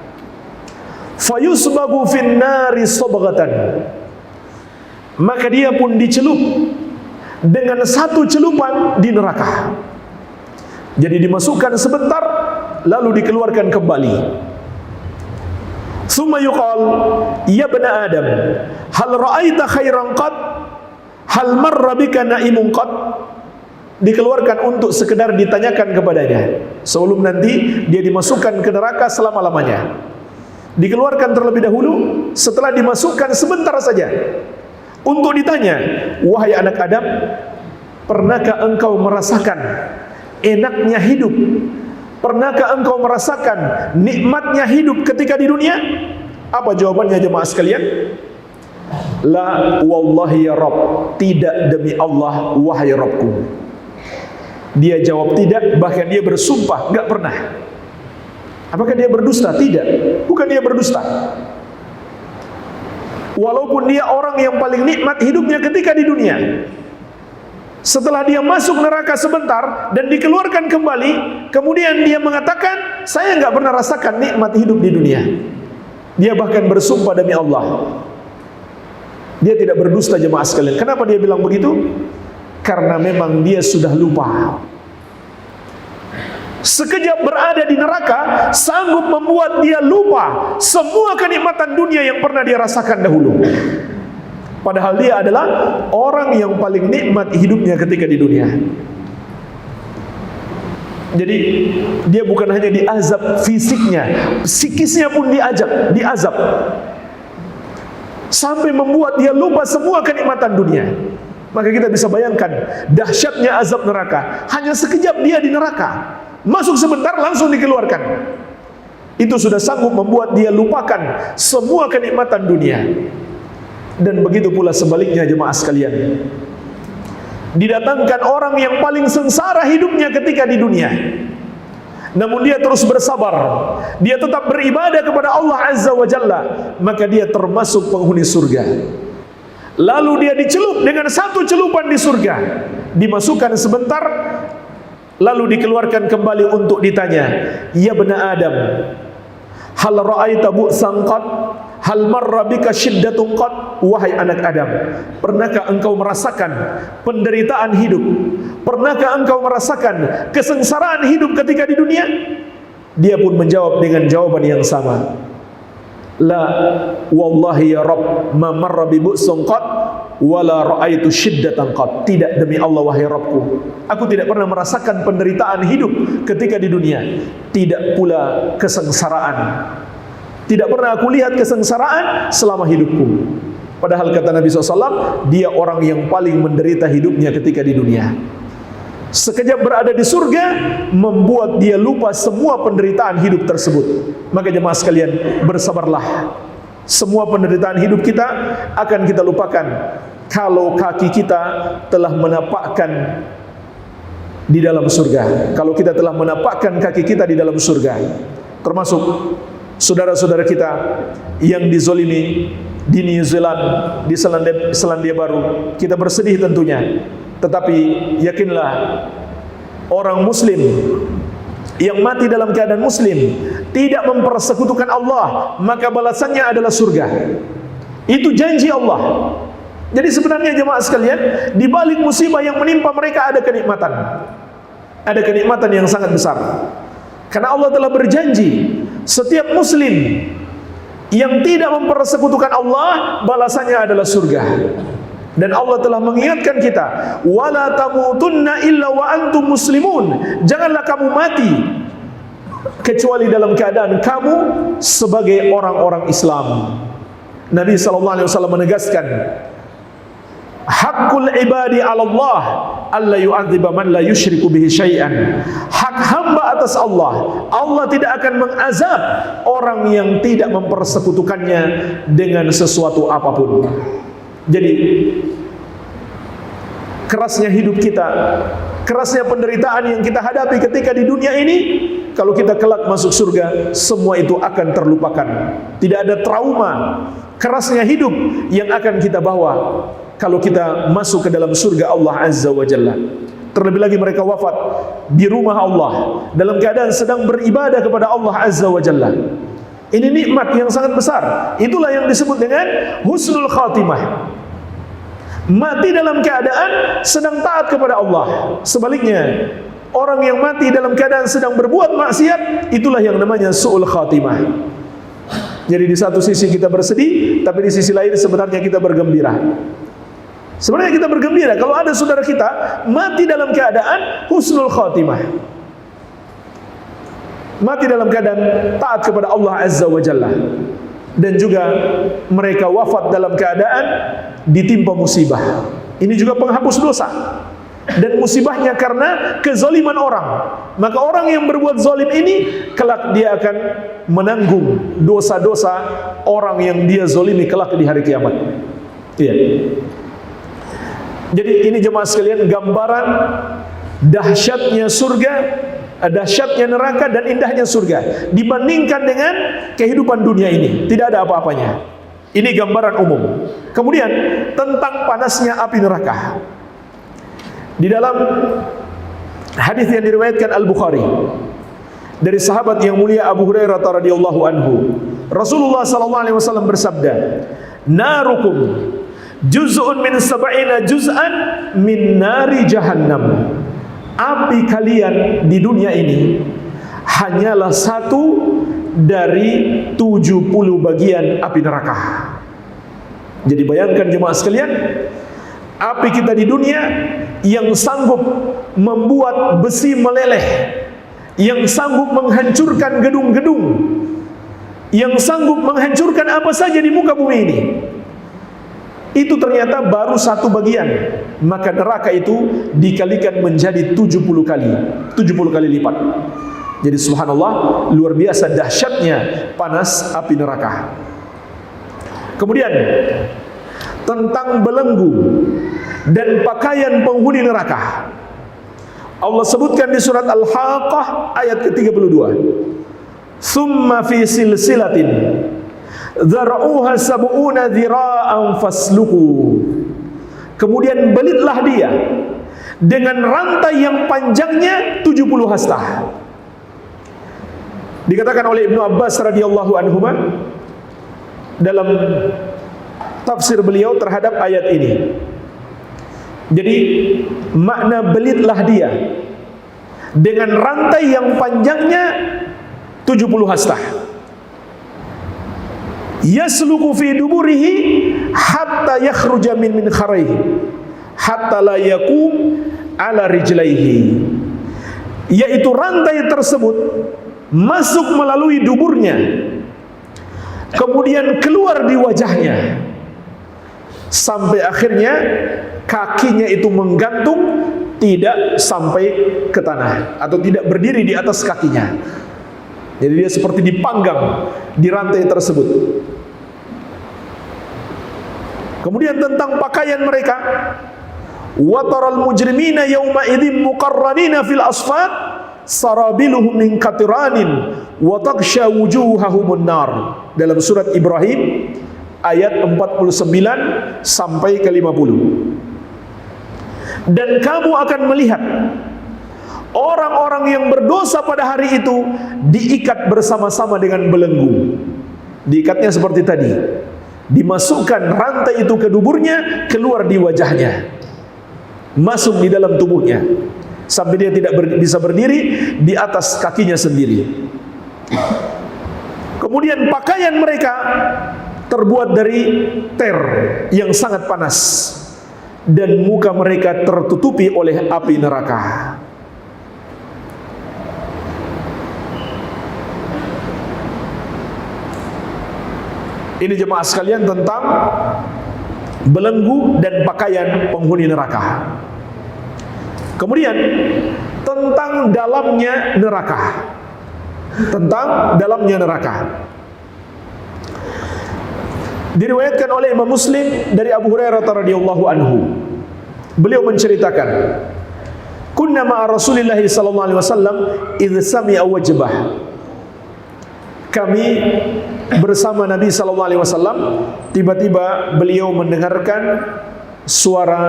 Fayusbagu fin nari sabghatan. Maka dia pun dicelup dengan satu celupan di neraka. Jadi dimasukkan sebentar, lalu dikeluarkan kembali. Tsumma yuqal, ya bani Adam, hal ra'aita khairan qad? Hal marra bika na'imun qad? Dikeluarkan untuk sekedar ditanyakan kepadanya sebelum nanti dia dimasukkan ke neraka selama-lamanya. Dikeluarkan terlebih dahulu, setelah dimasukkan sebentar saja untuk ditanya, wahai anak Adam, pernahkah engkau merasakan enaknya hidup? Pernahkah engkau merasakan nikmatnya hidup ketika di dunia? Apa jawabannya jemaah sekalian? La wallahi ya Rabb, tidak demi Allah wahai Rabbku. Dia jawab tidak, bahkan dia bersumpah enggak pernah. Apakah dia berdusta? Tidak, bukan dia berdusta. Walaupun dia orang yang paling nikmat hidupnya ketika di dunia, Setelah dia masuk neraka sebentar dan dikeluarkan kembali, kemudian dia mengatakan, saya nggak pernah rasakan nikmat hidup di dunia. Dia bahkan bersumpah demi Allah. Dia tidak berdusta, jemaah sekalian. Kenapa dia bilang begitu? Karena memang dia sudah lupa. Sekejap berada di neraka sanggup membuat dia lupa semua kenikmatan dunia yang pernah dia rasakan dahulu. Padahal dia adalah orang yang paling nikmat hidupnya ketika di dunia. Jadi dia bukan hanya diazab fisiknya, psikisnya pun diazab sampai membuat dia lupa semua kenikmatan dunia. Maka kita bisa bayangkan dahsyatnya azab neraka. Hanya sekejap dia di neraka, masuk sebentar langsung dikeluarkan. Itu sudah sanggup membuat dia lupakan semua kenikmatan dunia. Dan begitu pula sebaliknya, jemaah sekalian. Didatangkan orang yang paling sengsara hidupnya ketika di dunia, namun dia terus bersabar, dia tetap beribadah kepada Allah Azza wa Jalla, maka dia termasuk penghuni surga. Lalu dia dicelup dengan satu celupan di surga, dimasukkan sebentar, lalu dikeluarkan kembali untuk ditanya, ya bena Adam, hal ra'aita bu'san qad, hal marra bika syiddatun qad. Wahai anak Adam, pernahkah engkau merasakan penderitaan hidup? Pernahkah engkau merasakan kesengsaraan hidup ketika di dunia? Dia pun menjawab dengan jawaban yang sama. La wallahi ya Rabb, ma marra bi bu'sun qad wala ra'aitu syiddatan qad. Tidak, demi Allah wahai Rabbku, aku tidak pernah merasakan penderitaan hidup ketika di dunia, tidak pula kesengsaraan. Tidak pernah aku lihat kesengsaraan selama hidupku. Padahal kata Nabi SAW, dia orang yang paling menderita hidupnya ketika di dunia. Sekejap berada di surga membuat dia lupa semua penderitaan hidup tersebut. Maka jemaah sekalian, bersabarlah. Semua penderitaan hidup kita akan kita lupakan kalau kaki kita telah menapakkan di dalam surga. Kalau kita telah menapakkan kaki kita di dalam surga. Termasuk saudara-saudara kita yang dizolimi di New Zealand, di Selandia Baru, kita bersedih tentunya. Tetapi yakinlah, orang muslim yang mati dalam keadaan muslim, tidak mempersekutukan Allah, maka balasannya adalah surga. Itu janji Allah. Jadi sebenarnya jemaah sekalian, di balik musibah yang menimpa mereka ada kenikmatan. Ada kenikmatan yang sangat besar. Karena Allah telah berjanji, setiap muslim yang tidak mempersekutukan Allah, balasannya adalah surga. Dan Allah telah mengingatkan kita, wala tamutunna illa wa antum muslimun. Janganlah kamu mati kecuali dalam keadaan kamu sebagai orang-orang Islam. Nabi SAW menegaskan, hakul ibadi 'ala Allah alla yu'adziba man la yusyriku bihi syai'an. Hak hamba atas Allah, Allah tidak akan mengazab orang yang tidak mempersekutukannya dengan sesuatu apapun. Jadi kerasnya hidup kita, kerasnya penderitaan yang kita hadapi ketika di dunia ini, kalau kita kelak masuk surga, semua itu akan terlupakan. Tidak ada trauma kerasnya hidup yang akan kita bawa kalau kita masuk ke dalam surga Allah Azza wa Jalla. Terlebih lagi mereka wafat di rumah Allah dalam keadaan sedang beribadah kepada Allah Azza wa Jalla. Ini nikmat yang sangat besar. Itulah yang disebut dengan husnul khatimah. Mati dalam keadaan sedang taat kepada Allah. Sebaliknya, orang yang mati dalam keadaan sedang berbuat maksiat, itulah yang namanya su'ul khatimah. Jadi di satu sisi kita bersedih, tapi di sisi lain sebenarnya kita bergembira. Sebenarnya kita bergembira kalau ada saudara kita mati dalam keadaan husnul khatimah, mati dalam keadaan taat kepada Allah Azza wa Jalla, dan juga mereka wafat dalam keadaan ditimpa musibah. Ini juga penghapus dosa. Dan musibahnya karena kezaliman orang. Maka orang yang berbuat zalim ini kelak dia akan menanggung dosa-dosa orang yang dia zalimi kelak di hari kiamat. Iya. Jadi ini jemaah sekalian gambaran dahsyatnya surga, dahsyatnya neraka dan indahnya surga dibandingkan dengan kehidupan dunia ini. Tidak ada apa-apanya. Ini gambaran umum. Kemudian tentang panasnya api neraka. Di dalam hadis yang diriwayatkan Al-Bukhari dari sahabat yang mulia Abu Hurairah radhiyallahu anhu, Rasulullah sallallahu alaihi wasallam bersabda, "Narukum juz'un min sab'ina juz'an min nari jahannam." Api kalian di dunia ini hanyalah satu dari 70 bagian api neraka. Jadi bayangkan jemaah sekalian, api kita di dunia yang sanggup membuat besi meleleh, yang sanggup menghancurkan gedung-gedung, yang sanggup menghancurkan apa saja di muka bumi ini, itu ternyata baru satu bagian. Maka neraka itu dikalikan menjadi 70 kali lipat. Jadi subhanallah, luar biasa dahsyatnya panas api neraka. Kemudian tentang belenggu dan pakaian penghuni neraka, Allah sebutkan di surat Al-Haqqah ayat ke-32, "Tsumma fi silsilatin dzar'uha sab'una dzira'an fasluku." Kemudian belitlah dia dengan rantai yang panjangnya 70 hasta. Dikatakan oleh Ibnu Abbas radhiyallahu anhu dalam tafsir beliau terhadap ayat ini. Jadi makna belitlah dia dengan rantai yang panjangnya 70 hasta. Yasluku fi duburihi hatta yakhruja min kharaihi hatta la yakum ala rijlaihi. Yaitu rantai tersebut masuk melalui duburnya, kemudian keluar di wajahnya, sampai akhirnya kakinya itu menggantung, tidak sampai ke tanah atau tidak berdiri di atas kakinya. Jadi dia seperti dipanggang di rantai tersebut. Kemudian tentang pakaian mereka, wa taral mujrimina yauma idzin muqarranina fil asfad sarabiluhum min qatiranin wa taghsha wujuhahumun nar. Dalam surat Ibrahim ayat 49 sampai ke 50. Dan kamu akan melihat orang-orang yang berdosa pada hari itu diikat bersama-sama dengan belenggu. Diikatnya seperti tadi, dimasukkan rantai itu ke duburnya, keluar di wajahnya, masuk di dalam tubuhnya, sampai dia tidak bisa berdiri di atas kakinya sendiri. Kemudian pakaian mereka terbuat dari ter yang sangat panas, dan muka mereka tertutupi oleh api neraka. Ini jemaah sekalian tentang belenggu dan pakaian penghuni neraka. Kemudian tentang dalamnya neraka. Tentang dalamnya neraka. Diriwayatkan oleh Imam Muslim dari Abu Hurairah radhiyallahu anhu. Beliau menceritakan, "Kunna ma'a Rasulillah sallallahu alaihi wasallam idz sami'a wajbah." Kami bersama Nabi sallallahu alaihi wasallam, tiba-tiba beliau mendengarkan suara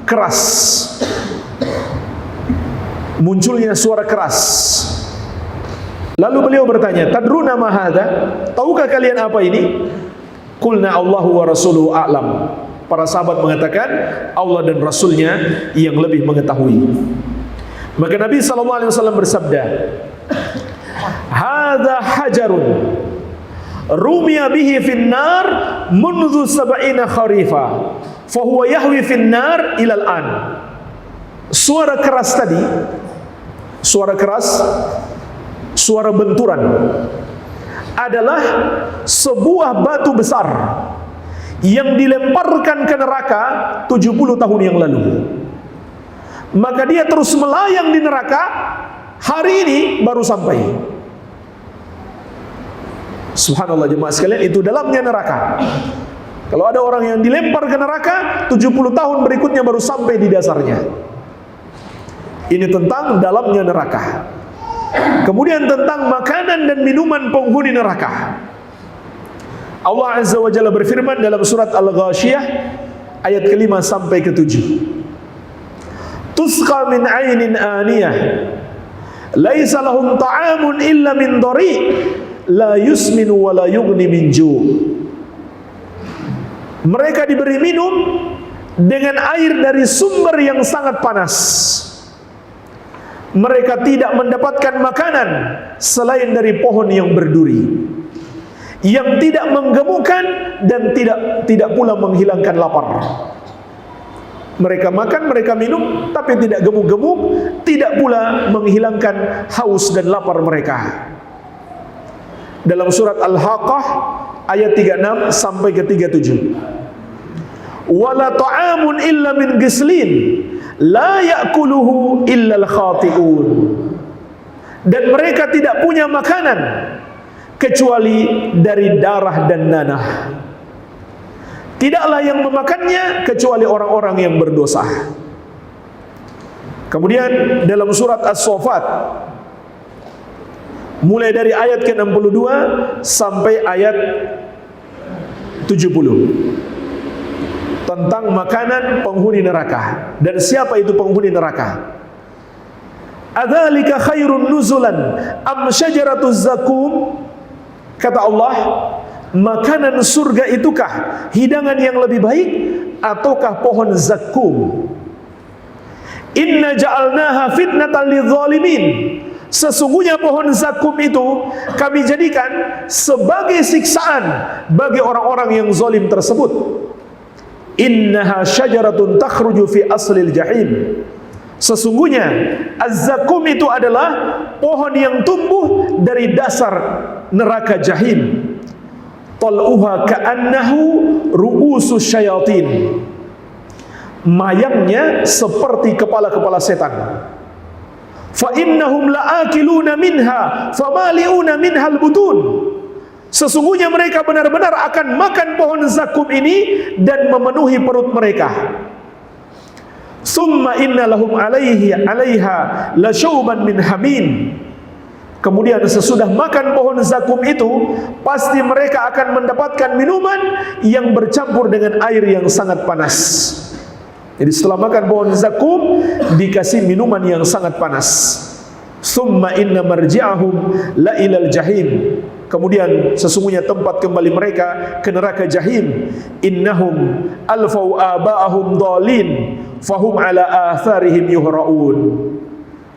keras. Munculnya suara keras. Lalu beliau bertanya, "Tadruna ma hadza?" Tahukah kalian apa ini? Qulna Allahu wa rasuluhu a'lam. Para sahabat mengatakan, Allah dan Rasulnya yang lebih mengetahui. Maka Nabi sallallahu alaihi wasallam bersabda, "Hadza hajarun rumiya bihi finnar mundu sab'ina kharifa fa huwa yahwi finnar ilal an." Suara keras tadi, suara keras, suara benturan, adalah sebuah batu besar yang dilemparkan ke neraka 70 tahun yang lalu. Maka dia terus melayang di neraka, hari ini baru sampai. Subhanallah jemaah sekalian, itu dalamnya neraka. Kalau ada orang yang dilempar ke neraka, 70 tahun berikutnya baru sampai di dasarnya. Ini tentang dalamnya neraka. Kemudian tentang makanan dan minuman penghuni neraka. Allah Azza wa Jalla berfirman dalam surat Al-Ghashiyah ayat ke-5 sampai ke-7. tusqa min 'ainin aniyah laisa lahum ta'amun illa min dhari la yusminu wa la yughni min ju'. Mereka diberi minum dengan air dari sumber yang sangat panas. Mereka tidak mendapatkan makanan selain dari pohon yang berduri, yang tidak menggemukkan dan tidak pula menghilangkan lapar. Mereka makan, mereka minum, tapi tidak gemuk-gemuk, tidak pula menghilangkan haus dan lapar mereka. Dalam surat Al-Haqqah ayat 36 sampai ke 37. Wala ta'amun illa min gislin la ya'kuluhu illa al-khati'un. Dan mereka tidak punya makanan kecuali dari darah dan nanah. Tidaklah yang memakannya kecuali orang-orang yang berdosa. Kemudian dalam surat As-Saffat mulai dari ayat ke-62 sampai ayat 70 tentang makanan penghuni neraka. Dan siapa itu penghuni neraka? Adzalika khairun nuzulan am syajaratuz zakum? Kata Allah, makanan surga itukah hidangan yang lebih baik ataukah pohon zakum? Inna ja'alnaha fitnatan lidzalimin. Sesungguhnya pohon zakum itu kami jadikan sebagai siksaan bagi orang-orang yang zalim tersebut. Innaha syajaratun takhruju fi aslil jahim. Sesungguhnya az-zakum itu adalah pohon yang tumbuh dari dasar neraka jahim. Tal'uha ka'annahu ru'usus syayatin. Mayangnya seperti kepala-kepala setan. Fa innahum la'akiluna minha famali'una minhal butun. Sesungguhnya mereka benar-benar akan makan pohon zakum ini dan memenuhi perut mereka. Summa inna lahum 'alaiha lasyuban min hamim. Kemudian sesudah makan pohon zakum itu, pasti mereka akan mendapatkan minuman yang bercampur dengan air yang sangat panas. Jadi setelah makan pohon zakum dikasih minuman yang sangat panas. Summa inna marji'ahum la ilal jahim. Kemudian sesungguhnya tempat kembali mereka ke neraka jahim. Innahum alfau aba'ahum dhalin fahum ala atharihim yuhra'un.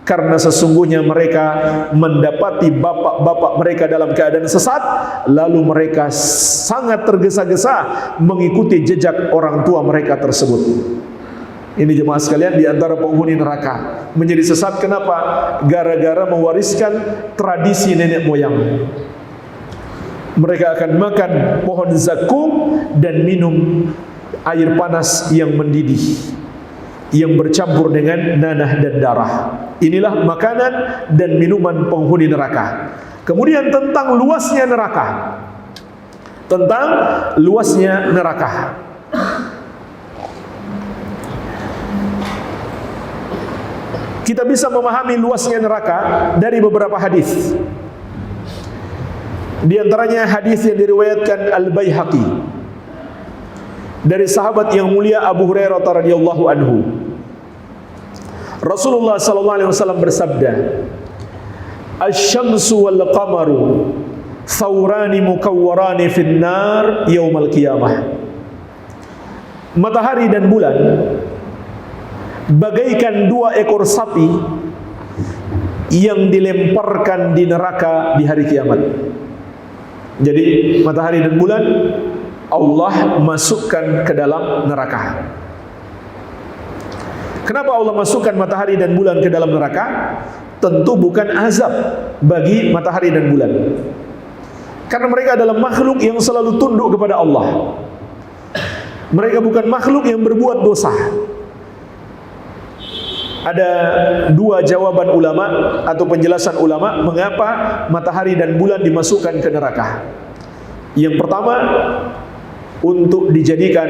Karena sesungguhnya mereka mendapati bapak-bapak mereka dalam keadaan sesat, lalu mereka sangat tergesa-gesa mengikuti jejak orang tua mereka tersebut. Ini jemaah sekalian, di antara penghuni neraka menjadi sesat kenapa? Gara-gara mewariskan tradisi nenek moyang. Mereka akan makan pohon zakum dan minum air panas yang mendidih, yang bercampur dengan nanah dan darah. Inilah makanan dan minuman penghuni neraka. Kemudian tentang luasnya neraka. Tentang luasnya neraka. Kita bisa memahami luasnya neraka dari beberapa hadis. Di antaranya hadis yang diriwayatkan Al-Baihaqi dari sahabat yang mulia Abu Hurairah radhiyallahu anhu. Rasulullah sallallahu alaihi wasallam bersabda, "Asy-syamsu wal qamaru thawrani mukawwarani fin nar yaumal qiyamah." Matahari dan bulan bagaikan dua ekor sapi yang dilemparkan di neraka di hari kiamat. Jadi matahari dan bulan Allah masukkan ke dalam neraka. Kenapa Allah masukkan matahari dan bulan ke dalam neraka? Tentu bukan azab bagi matahari dan bulan, karena mereka adalah makhluk yang selalu tunduk kepada Allah. Mereka bukan makhluk yang berbuat dosa. Ada dua jawaban ulama atau penjelasan ulama mengapa matahari dan bulan dimasukkan ke neraka. Yang pertama, untuk dijadikan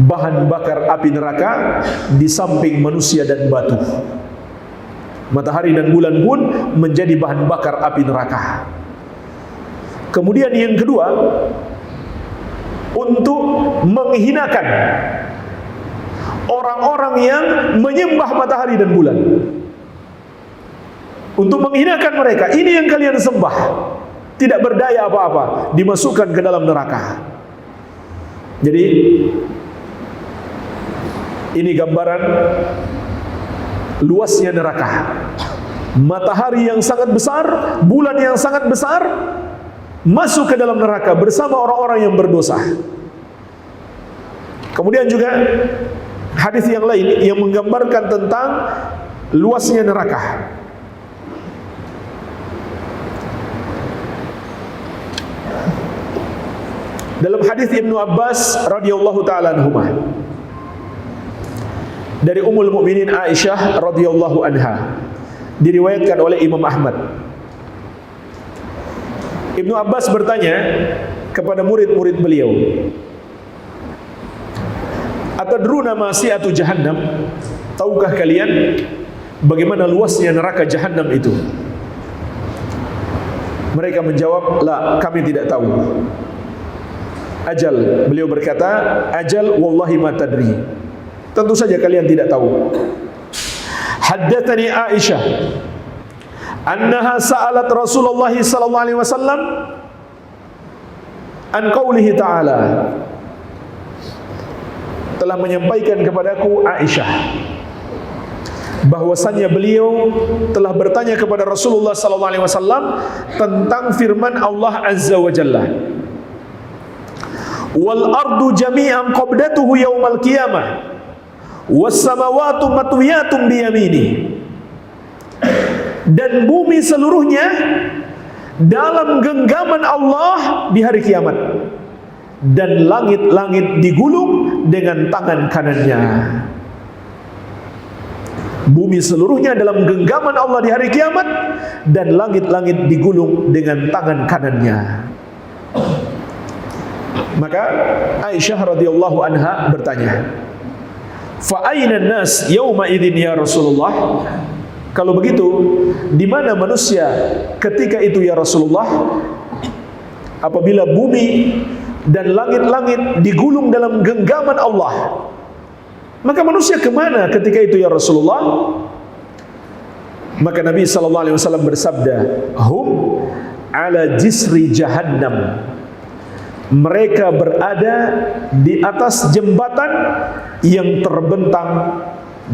bahan bakar api neraka di samping manusia dan batu. Matahari dan bulan pun menjadi bahan bakar api neraka. Kemudian yang kedua, untuk menghinakan orang-orang yang menyembah matahari dan bulan. Untuk menghinakan mereka, ini yang kalian sembah, tidak berdaya apa-apa, dimasukkan ke dalam neraka. Jadi ini gambaran luasnya neraka. Matahari yang sangat besar, bulan yang sangat besar, masuk ke dalam neraka bersama orang-orang yang berdosa. Kemudian juga hadis yang lain yang menggambarkan tentang luasnya neraka. Dalam hadis Ibnu Abbas radhiyallahu taala anhuma, dari Ummul Mukminin Aisyah radhiyallahu anha, diriwayatkan oleh Imam Ahmad. Ibnu Abbas bertanya kepada murid-murid beliau, "Atadruna ma si'atu jahannam?" Tahukah kalian bagaimana luasnya neraka Jahannam itu? Mereka menjawab, "La, kami tidak tahu." Ajal, beliau berkata, "Ajal wallahi ma tadri." Tentu saja kalian tidak tahu. Haddatsani Aisyah annaha sa'alat Rasulullah sallallahu alaihi wasallam an qaulihi ta'ala. Telah menyampaikan kepadaku Aisyah bahwasannya beliau telah bertanya kepada Rasulullah sallallahu alaihi wasallam tentang firman Allah azza wa jalla, "Wal ardu jami'an qabdatuhu yaumal qiyamah was samawati matwiyatun bi yamini." Dan bumi seluruhnya dalam genggaman Allah di hari kiamat, dan langit-langit digulung dengan tangan kanannya. Bumi seluruhnya dalam genggaman Allah di hari kiamat, dan langit-langit digulung dengan tangan kanannya. Maka Aisyah radhiyallahu anha bertanya, "Fa aina an-nas yauma idzin ya Rasulullah?" Kalau begitu, di mana manusia ketika itu ya Rasulullah? Apabila bumi dan langit-langit digulung dalam genggaman Allah, maka manusia kemana ketika itu ya Rasulullah? Maka Nabi SAW bersabda, "Hum ala jisri jahannam." Mereka berada di atas jembatan yang terbentang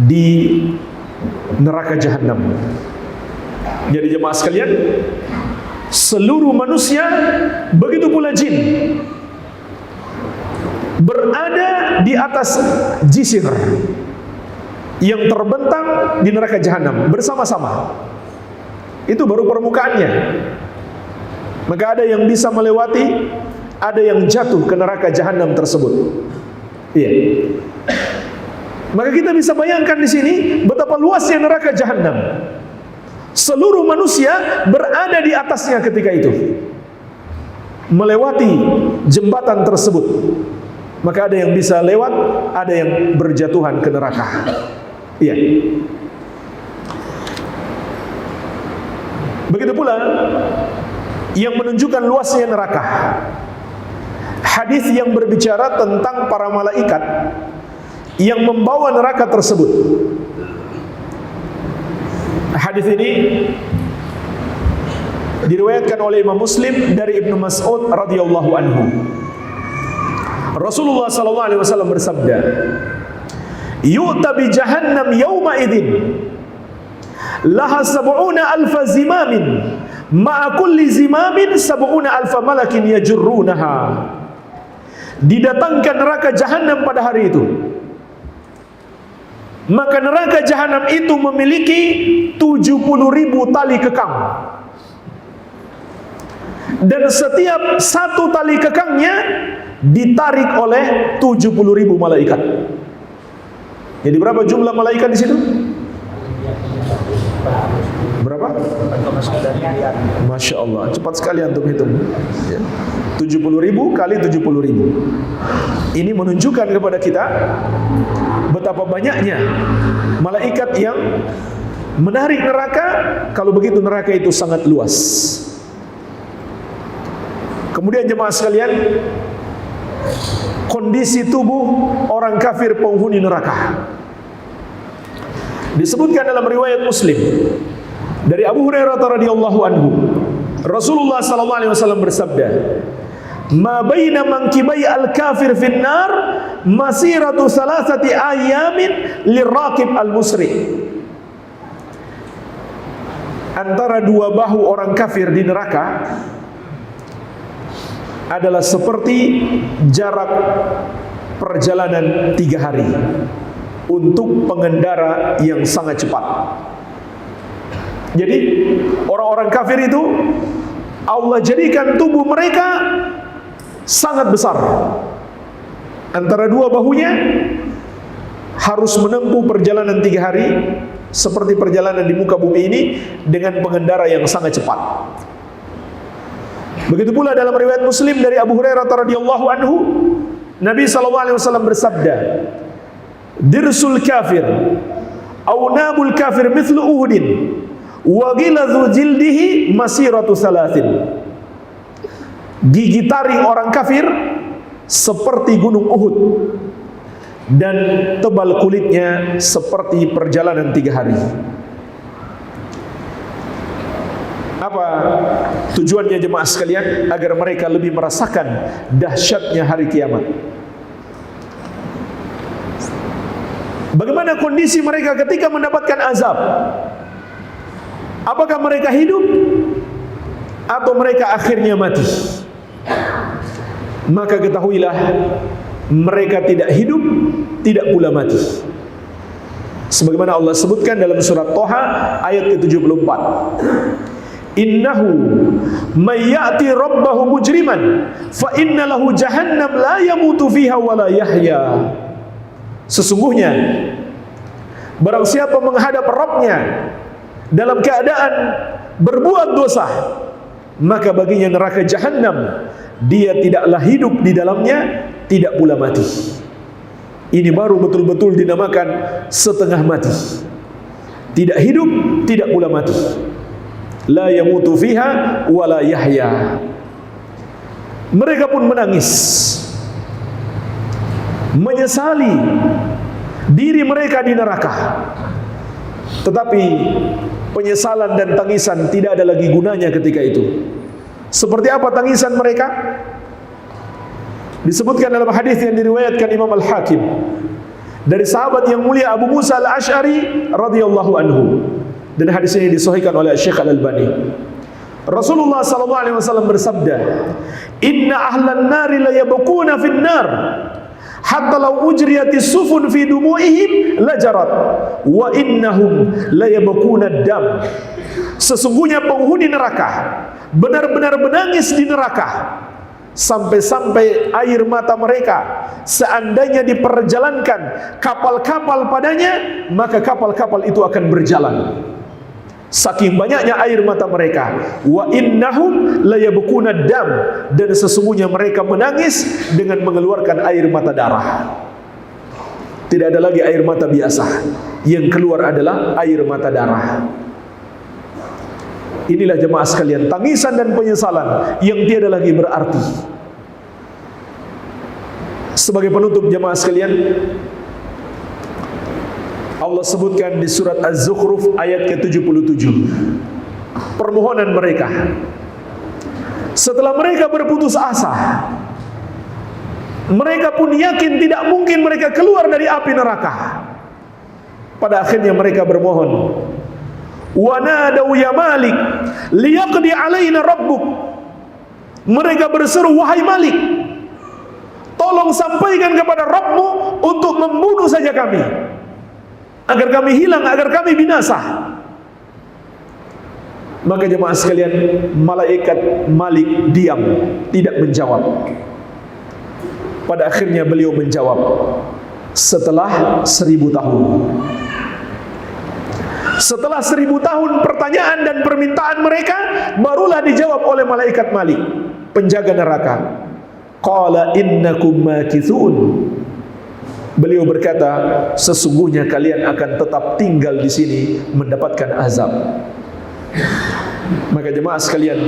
di neraka Jahannam. Jadi jemaah sekalian, seluruh manusia, begitu pula jin, berada di atas jisir yang terbentang di neraka Jahannam bersama-sama. Itu baru permukaannya. Maka ada yang bisa melewati, ada yang jatuh ke neraka Jahannam tersebut. Iya. Maka kita bisa bayangkan di sini betapa luasnya neraka Jahannam. Seluruh manusia berada di atasnya ketika itu, melewati jembatan tersebut. Maka ada yang bisa lewat, ada yang berjatuhan ke neraka. Iya. Begitu pula yang menunjukkan luasnya neraka, hadis yang berbicara tentang para malaikat yang membawa neraka tersebut. Hadis ini diriwayatkan oleh Imam Muslim dari Ibnu Mas'ud radhiyallahu anhu. Rasulullah sallallahu alaihi wasallam bersabda, "Yu'ta bi jahannam yauma idzin laha sab'una alfa zimamin ma'a kulli zimamin sab'una alfa malakin yajurrunaha." Didatangkan neraka Jahannam pada hari itu. Maka neraka Jahannam itu memiliki 70.000 tali kekang. Dan setiap satu tali kekangnya ditarik oleh 70.000 malaikat. Jadi berapa jumlah malaikat di situ? Berapa? Masya Allah, cepat sekali antum hitung. 70.000 kali 70.000. Ini menunjukkan kepada kita betapa banyaknya malaikat yang menarik neraka. Kalau begitu neraka itu sangat luas. Kemudian jemaah sekalian, kondisi tubuh orang kafir penghuni neraka. Disebutkan dalam riwayat Muslim dari Abu Hurairah radhiyallahu anhu, Rasulullah sallallahu alaihi wasallam bersabda, "Ma baina mankibai al-kafir finnar masiratu salasati ayamin lirraqib al-musri." Antara dua bahu orang kafir di neraka adalah seperti jarak perjalanan 3 hari untuk pengendara yang sangat cepat. Jadi orang-orang kafir itu Allah jadikan tubuh mereka sangat besar. Antara dua bahunya harus menempuh perjalanan 3 hari seperti perjalanan di muka bumi ini dengan pengendara yang sangat cepat. Begitu pula dalam riwayat Muslim dari Abu Hurairah radhiyallahu anhu, Nabi sallallahu alaihi wasallam bersabda, "Dirsul kafir aw nabul kafir mithlu Uhudin wa ghilazul jildihi masiratu salasin." Gigi taring orang kafir seperti gunung Uhud dan tebal kulitnya seperti perjalanan 3 hari. Apa tujuannya jemaah sekalian? Agar mereka lebih merasakan dahsyatnya hari kiamat. Bagaimana kondisi mereka ketika mendapatkan azab? Apakah mereka hidup atau mereka akhirnya mati? Maka ketahuilah, mereka tidak hidup, tidak pula mati. Sebagaimana Allah sebutkan dalam surat Toha ayat ke-74. Innahu may ya'ti rabbahu mujriman fa inna lahu jahannam la yamutu fiha wa la yahya. Sesungguhnya barang siapa menghadap Rabbnya dalam keadaan berbuat dosa, maka baginya neraka Jahannam, dia tidaklah hidup di dalamnya, tidak pula mati. Ini baru betul-betul dinamakan setengah mati. Tidak hidup, tidak pula mati. La yamutu fiha wa la yahya. Mereka pun menangis, menyesali diri mereka di neraka. Tetapi penyesalan dan tangisan tidak ada lagi gunanya ketika itu. Seperti apa tangisan mereka? Disebutkan dalam hadis yang diriwayatkan Imam Al-Hakim dari sahabat yang mulia Abu Musa Al-Asy'ari radhiyallahu anhu, dan hadis ini disahihkan oleh Syekh Al-Albani. Rasulullah sallallahu alaihi wasallam bersabda, "Inna ahlan nari la yabquna fin nar hatta law ujriyatis sufun fi dumu'ihim lajarat wa innahum la yabquna dam." Sesungguhnya penghuni neraka benar-benar menangis di neraka sampai-sampai air mata mereka seandainya diperjalankan kapal-kapal padanya, maka kapal-kapal itu akan berjalan. Saking banyaknya air mata mereka. Wa innahum layabkuna dam, dan sesungguhnya mereka menangis dengan mengeluarkan air mata darah. Tidak ada lagi air mata biasa, yang keluar adalah air mata darah. Inilah jemaah sekalian, tangisan dan penyesalan yang tiada lagi berarti. Sebagai penutup jemaah sekalian, Allah sebutkan di surat Az-Zukhruf ayat ke-77 permohonan mereka. Setelah mereka berputus asa, mereka pun yakin tidak mungkin mereka keluar dari api neraka. Pada akhirnya mereka bermohon, wa nadau ya Malik liyaqdi alaina rabbuk. Mereka berseru, wahai Malik, tolong sampaikan kepada Rabbmu untuk membunuh saja kami, agar kami hilang, agar kami binasa. Maka jemaah sekalian, malaikat Malik diam, tidak menjawab. Pada akhirnya beliau menjawab setelah 1000 tahun. Setelah 1000 tahun pertanyaan dan permintaan mereka, barulah dijawab oleh malaikat Malik, penjaga neraka. Qala innakum makithun. Beliau berkata, sesungguhnya kalian akan tetap tinggal di sini mendapatkan azab. Maka jemaah sekalian,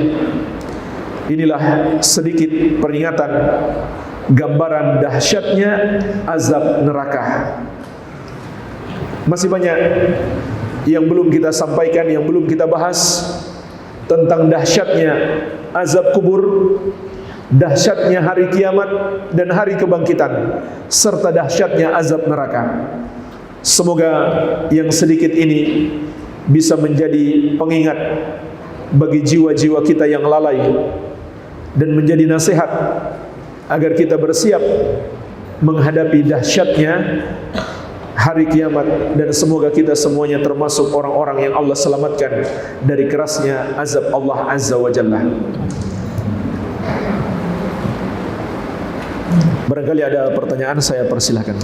inilah sedikit peringatan gambaran dahsyatnya azab neraka. Masih banyak yang belum kita sampaikan, yang belum kita bahas tentang dahsyatnya azab kubur, dahsyatnya hari kiamat dan hari kebangkitan, serta dahsyatnya azab neraka. Semoga yang sedikit ini bisa menjadi pengingat bagi jiwa-jiwa kita yang lalai dan menjadi nasihat agar kita bersiap menghadapi dahsyatnya hari kiamat, dan semoga kita semuanya termasuk orang-orang yang Allah selamatkan dari kerasnya azab Allah Azza wa Jalla. Barangkali ada pertanyaan, saya persilahkan.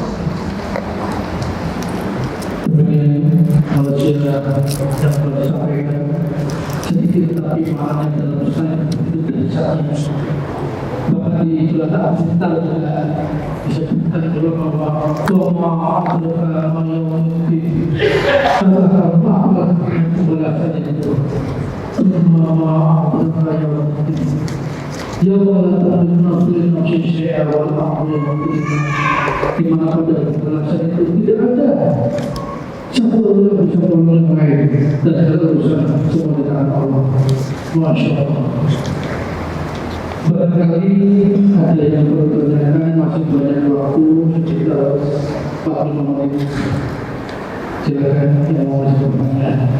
Kalau sudah disampaikan sedikit tapi maknanya dalam pesan itu dari saatnya. Bahkan di surat Al-Baqarah juga disebutkan bahwa doa adalah mayoritas kata apa belasan itu semua mayoritas. Ya Allah, terbentuk nafsu saya awal awal di mana pada belasan itu tidak ada. Satu Allah bisa mengenai dan segala urusan semua di tangan Allah. Masya Allah. Barangkali ada yang bertanyakan, masih banyak waktu sekitar 45 menit. Silakan yang mau bertanya.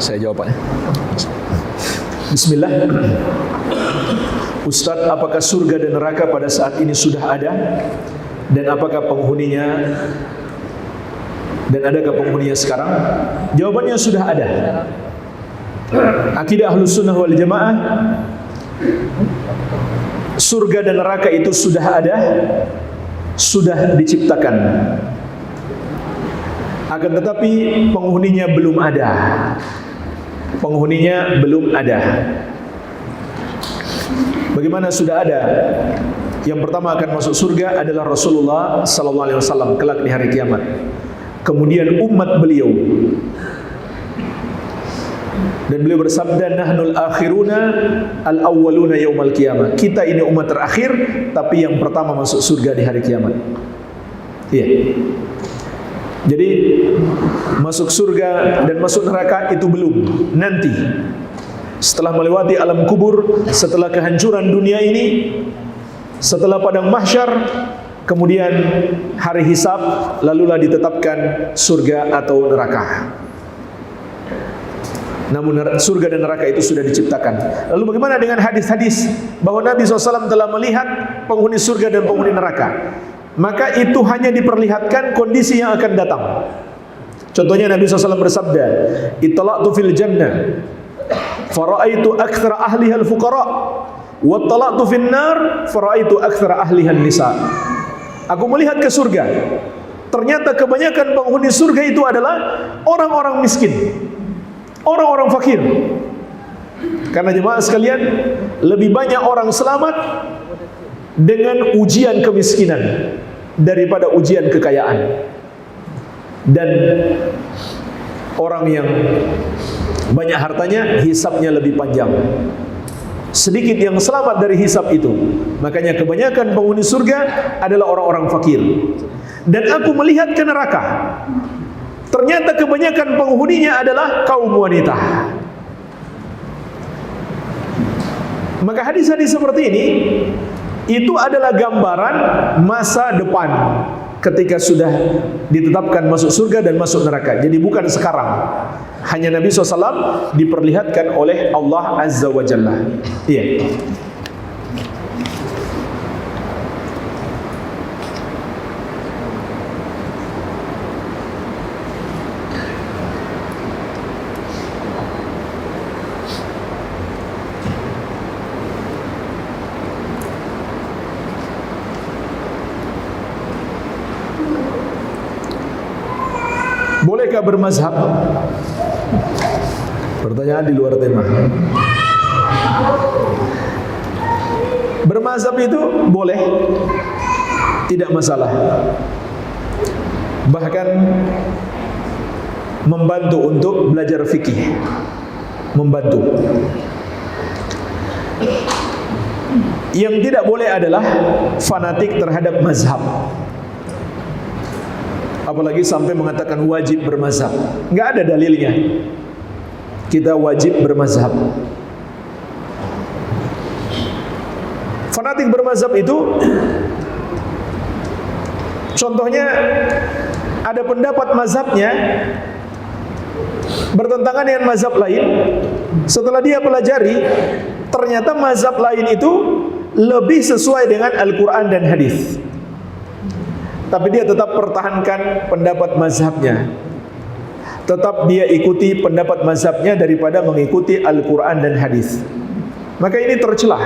Saya jawab, Pak. Bismillah. Ustaz, apakah surga dan neraka pada saat ini sudah ada? Dan apakah penghuninya? Dan adakah penghuninya sekarang? Jawabannya sudah ada. Akidah Ahlus Sunnah wal Jamaah, surga dan neraka itu sudah ada, sudah diciptakan. Akan tetapi penghuninya belum ada. Penghuninya belum ada. Bagaimana sudah ada? Yang pertama akan masuk surga adalah Rasulullah sallallahu alaihi wasallam kelak di hari kiamat. Kemudian umat beliau. Dan beliau bersabda, nahnul akhiruna al-awwaluna yaumal qiyamah. Kita ini umat terakhir, tapi yang pertama masuk surga di hari kiamat. Iya. Jadi masuk surga dan masuk neraka itu belum, nanti. Setelah melewati alam kubur, setelah kehancuran dunia ini, setelah padang mahsyar, kemudian hari hisab, lalulah ditetapkan surga atau neraka. Namun surga dan neraka itu sudah diciptakan. Lalu bagaimana dengan hadis-hadis bahwa Nabi SAW telah melihat penghuni surga dan penghuni neraka? Maka itu hanya diperlihatkan kondisi yang akan datang. Contohnya Nabi SAW bersabda, "Ittala'tu fil jannah fara'aitu aktsara ahliha al-fuqara wa ittala'tu fin nar fara'aitu aktsara ahliha an-nisa." Aku melihat ke surga. Ternyata kebanyakan penghuni surga itu adalah orang-orang miskin, orang-orang fakir. Karena jemaah sekalian, lebih banyak orang selamat dengan ujian kemiskinan daripada ujian kekayaan. Dan orang yang banyak hartanya, hisabnya lebih panjang. Sedikit yang selamat dari hisab itu. Makanya kebanyakan penghuni surga adalah orang-orang fakir. Dan aku melihat ke neraka, ternyata kebanyakan penghuninya adalah kaum wanita. Maka hadis-hadis seperti ini itu adalah gambaran masa depan ketika sudah ditetapkan masuk surga dan masuk neraka. Jadi bukan sekarang. Hanya Nabi SAW diperlihatkan oleh Allah Azza wa Jalla. Iya. Bolehkah bermazhab? Pertanyaan di luar tema. mazhab itu boleh, tidak masalah. Bahkan membantu untuk belajar fikih, membantu. Yang tidak boleh adalah fanatik terhadap mazhab, apalagi sampai mengatakan wajib bermazhab. Nggak ada dalilnya kita wajib bermazhab. Fanatik bermazhab itu contohnya ada pendapat mazhabnya bertentangan dengan mazhab lain. Setelah dia pelajari, ternyata mazhab lain itu lebih sesuai dengan Al-Quran dan hadis, tapi dia tetap pertahankan pendapat mazhabnya, tetap dia ikuti pendapat mazhabnya daripada mengikuti Al-Quran dan hadis. Maka ini tercelah.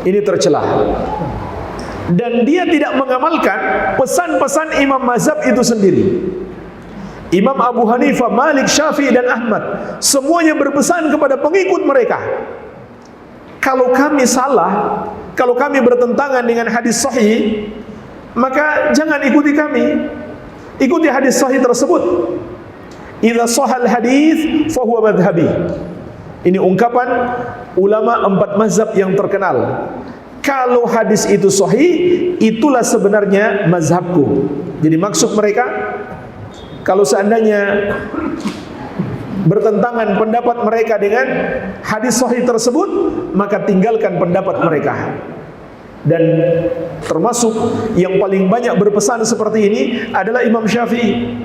Ini tercelah. Dan dia tidak mengamalkan pesan-pesan imam mazhab itu sendiri. Imam Abu Hanifah, Malik, Syafi'i dan Ahmad semuanya berpesan kepada pengikut mereka, kalau kami salah, kalau kami bertentangan dengan hadis sahih, maka jangan ikuti kami, ikuti hadis sahih tersebut. Idza shahal hadis fa huwa madhhabi. Ini ungkapan ulama 4 mazhab yang terkenal. Kalau hadis itu sahih, itulah sebenarnya mazhabku. Jadi maksud mereka, kalau seandainya bertentangan pendapat mereka dengan hadis sahih tersebut, maka tinggalkan pendapat mereka. Dan termasuk yang paling banyak berpesan seperti ini adalah Imam Syafi'i.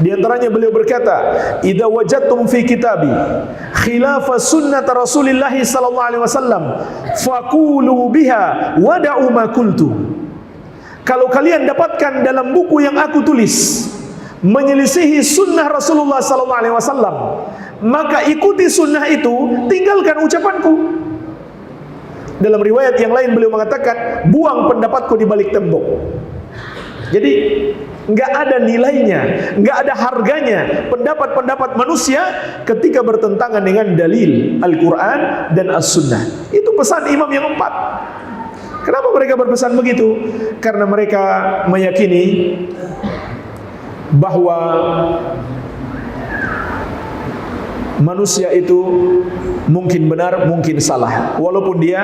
Di antaranya beliau berkata, "Idza wajadtum fi kitabi khilafa sunnat Rasulillah sallallahu alaihi wasallam, faqulu biha wa da'u ma qultu." Kalau kalian dapatkan dalam buku yang aku tulis menyelisihi sunnah Rasulullah sallallahu alaihi wasallam, maka ikuti sunnah itu, tinggalkan ucapanku. Dalam riwayat yang lain beliau mengatakan, buang pendapatku di balik tembok. Jadi nggak ada nilainya, nggak ada harganya pendapat-pendapat manusia ketika bertentangan dengan dalil Al-Quran dan As-Sunnah. Itu pesan imam yang 4. Kenapa mereka berpesan begitu? Karena mereka meyakini bahwa manusia itu mungkin benar, mungkin salah. Walaupun dia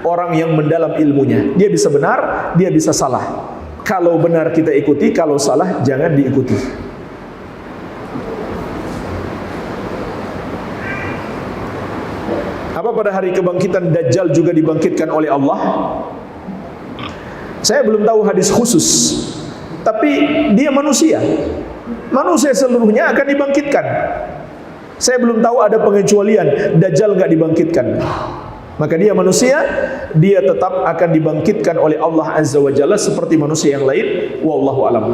orang yang mendalam ilmunya, dia bisa benar, dia bisa salah. Kalau benar kita ikuti, kalau salah jangan diikuti. Apa pada hari kebangkitan Dajjal juga dibangkitkan oleh Allah? Saya belum tahu hadis khusus, tapi dia manusia. Manusia seluruhnya akan dibangkitkan. Saya belum tahu ada pengecualian Dajjal nggak dibangkitkan. Maka dia manusia, dia tetap akan dibangkitkan oleh Allah Azza wa Jalla seperti manusia yang lain. Wallahu a'lam.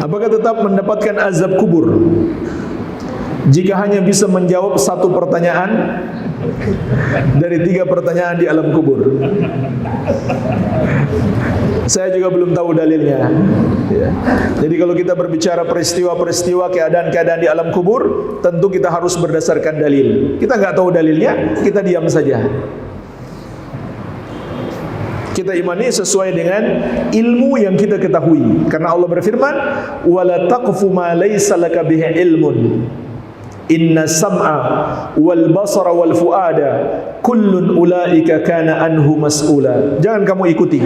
Apakah tetap mendapatkan azab kubur jika hanya bisa menjawab 1 pertanyaan dari 3 pertanyaan di alam kubur? Saya juga belum tahu dalilnya. Jadi kalau kita berbicara peristiwa-peristiwa, keadaan-keadaan di alam kubur, tentu kita harus berdasarkan dalil. Kita nggak tahu dalilnya, kita diam saja. Kita imani sesuai dengan ilmu yang kita ketahui. Karena Allah berfirman, "Wala taqfu ma laysa laka bihi ilmun. Inna sam'a wal basara wal fuada kullun ulaika kana anhu mas'ula." Jangan kamu ikuti.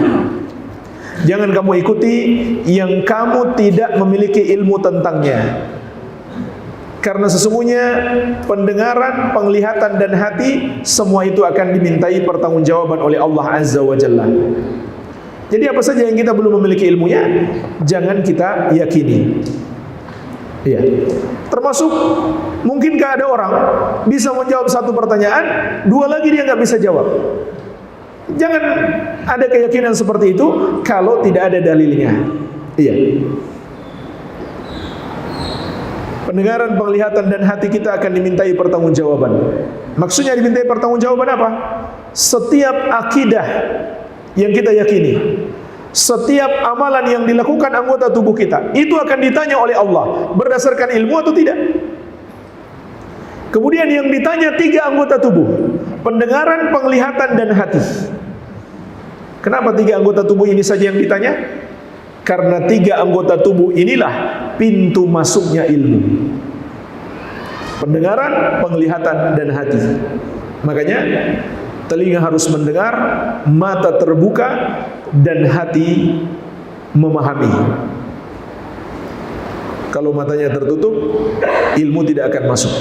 Jangan kamu ikuti yang kamu tidak memiliki ilmu tentangnya. Karena sesungguhnya pendengaran, penglihatan dan hati semua itu akan dimintai pertanggungjawaban oleh Allah Azza wa Jalla. Jadi apa saja yang kita belum memiliki ilmunya, jangan kita yakini. Iya. Termasuk mungkinkah ada orang bisa menjawab 1 pertanyaan, 2 lagi dia nggak bisa jawab. Jangan ada keyakinan seperti itu kalau tidak ada dalilnya. Iya. Pendengaran, penglihatan dan hati kita akan dimintai pertanggungjawaban. Maksudnya dimintai pertanggungjawaban apa? Setiap akidah yang kita yakini, setiap amalan yang dilakukan anggota tubuh kita, itu akan ditanya oleh Allah berdasarkan ilmu atau tidak. Kemudian yang ditanya 3 anggota tubuh, pendengaran, penglihatan dan hati. Kenapa 3 anggota tubuh ini saja yang ditanya? Karena 3 anggota tubuh inilah pintu masuknya ilmu. Pendengaran, penglihatan dan hati. Makanya telinga harus mendengar, mata terbuka dan hati memahami. Kalau matanya tertutup, ilmu tidak akan masuk.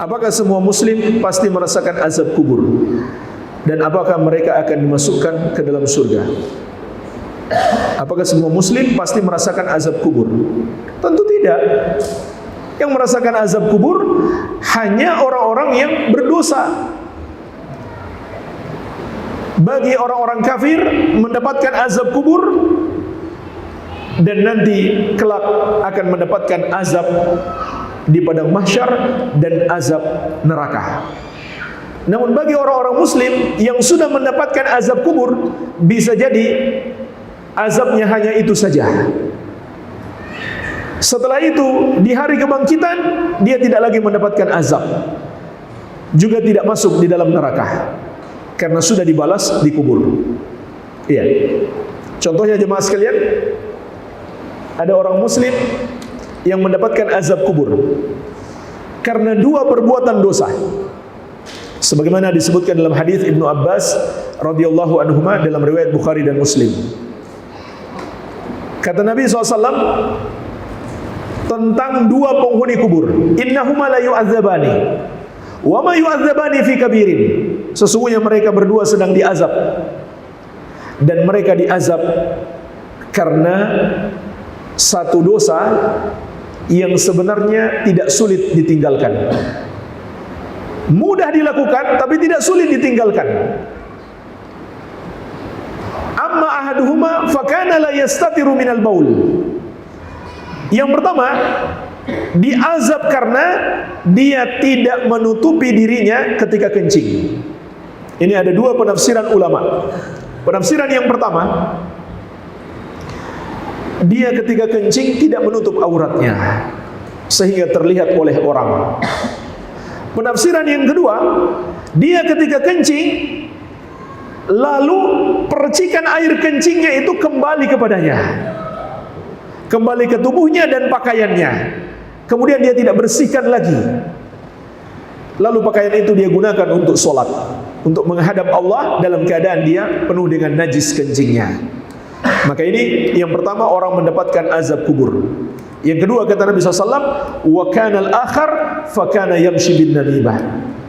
Apakah semua muslim pasti merasakan azab kubur? Dan apakah mereka akan dimasukkan ke dalam surga? Apakah semua muslim pasti merasakan azab kubur? Tentu tidak. Yang merasakan azab kubur hanya orang-orang yang berdosa. Bagi orang-orang kafir mendapatkan azab kubur dan nanti kelak akan mendapatkan azab di padang mahsyar dan azab neraka. Namun bagi orang-orang muslim yang sudah mendapatkan azab kubur, bisa jadi azabnya hanya itu saja. Setelah itu di hari kebangkitan dia tidak lagi mendapatkan azab, juga tidak masuk di dalam neraka karena sudah dibalas di kubur. Iya. Contohnya jemaah sekalian, ada orang muslim yang mendapatkan azab kubur karena 2 perbuatan dosa. Sebagaimana disebutkan dalam hadis Ibnu Abbas radhiyallahu anhuma dalam riwayat Bukhari dan Muslim. Kata Nabi SAW tentang 2 penghuni kubur, innahuma la yu'adzabani wa ma yu'adzabani fi kabirin. Sesungguhnya mereka berdua sedang diazab, dan mereka diazab karena satu dosa yang sebenarnya tidak sulit ditinggalkan. Mudah dilakukan tapi tidak sulit ditinggalkan. Amma ahaduhuma fakana la yastatiru minal baul. Yang pertama, diazab karena dia tidak menutupi dirinya ketika kencing. Ini ada 2 penafsiran ulama. Penafsiran yang pertama, dia ketika kencing tidak menutup auratnya sehingga terlihat oleh orang. Penafsiran yang kedua, dia ketika kencing lalu percikan air kencingnya itu kembali kepadanya, kembali ke tubuhnya dan pakaiannya. Kemudian dia tidak bersihkan lagi. Lalu pakaian itu dia gunakan untuk sholat, untuk menghadap Allah dalam keadaan dia penuh dengan najis kencingnya. Maka ini yang pertama, orang mendapatkan azab kubur. Yang kedua kata Nabi SAW, wa kanal akhar fakana yamshi bin namimah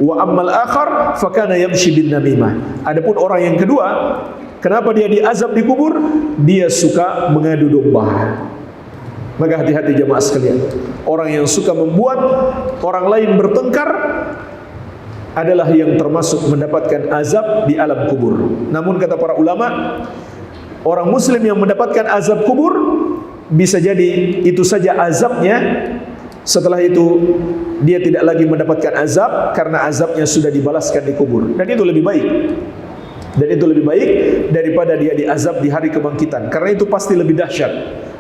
wa ammal akhar fakana yamshi bin namimah. Adapun orang yang kedua, kenapa dia diazab di kubur? Dia suka mengadu domba. Maka hati-hati jemaah sekalian, orang yang suka membuat orang lain bertengkar adalah yang termasuk mendapatkan azab di alam kubur. Namun kata para ulama, orang muslim yang mendapatkan azab kubur bisa jadi itu saja azabnya. Setelah itu dia tidak lagi mendapatkan azab karena azabnya sudah dibalaskan di kubur. Dan itu lebih baik. Dan itu lebih baik daripada dia diazab di hari kebangkitan, karena itu pasti lebih dahsyat,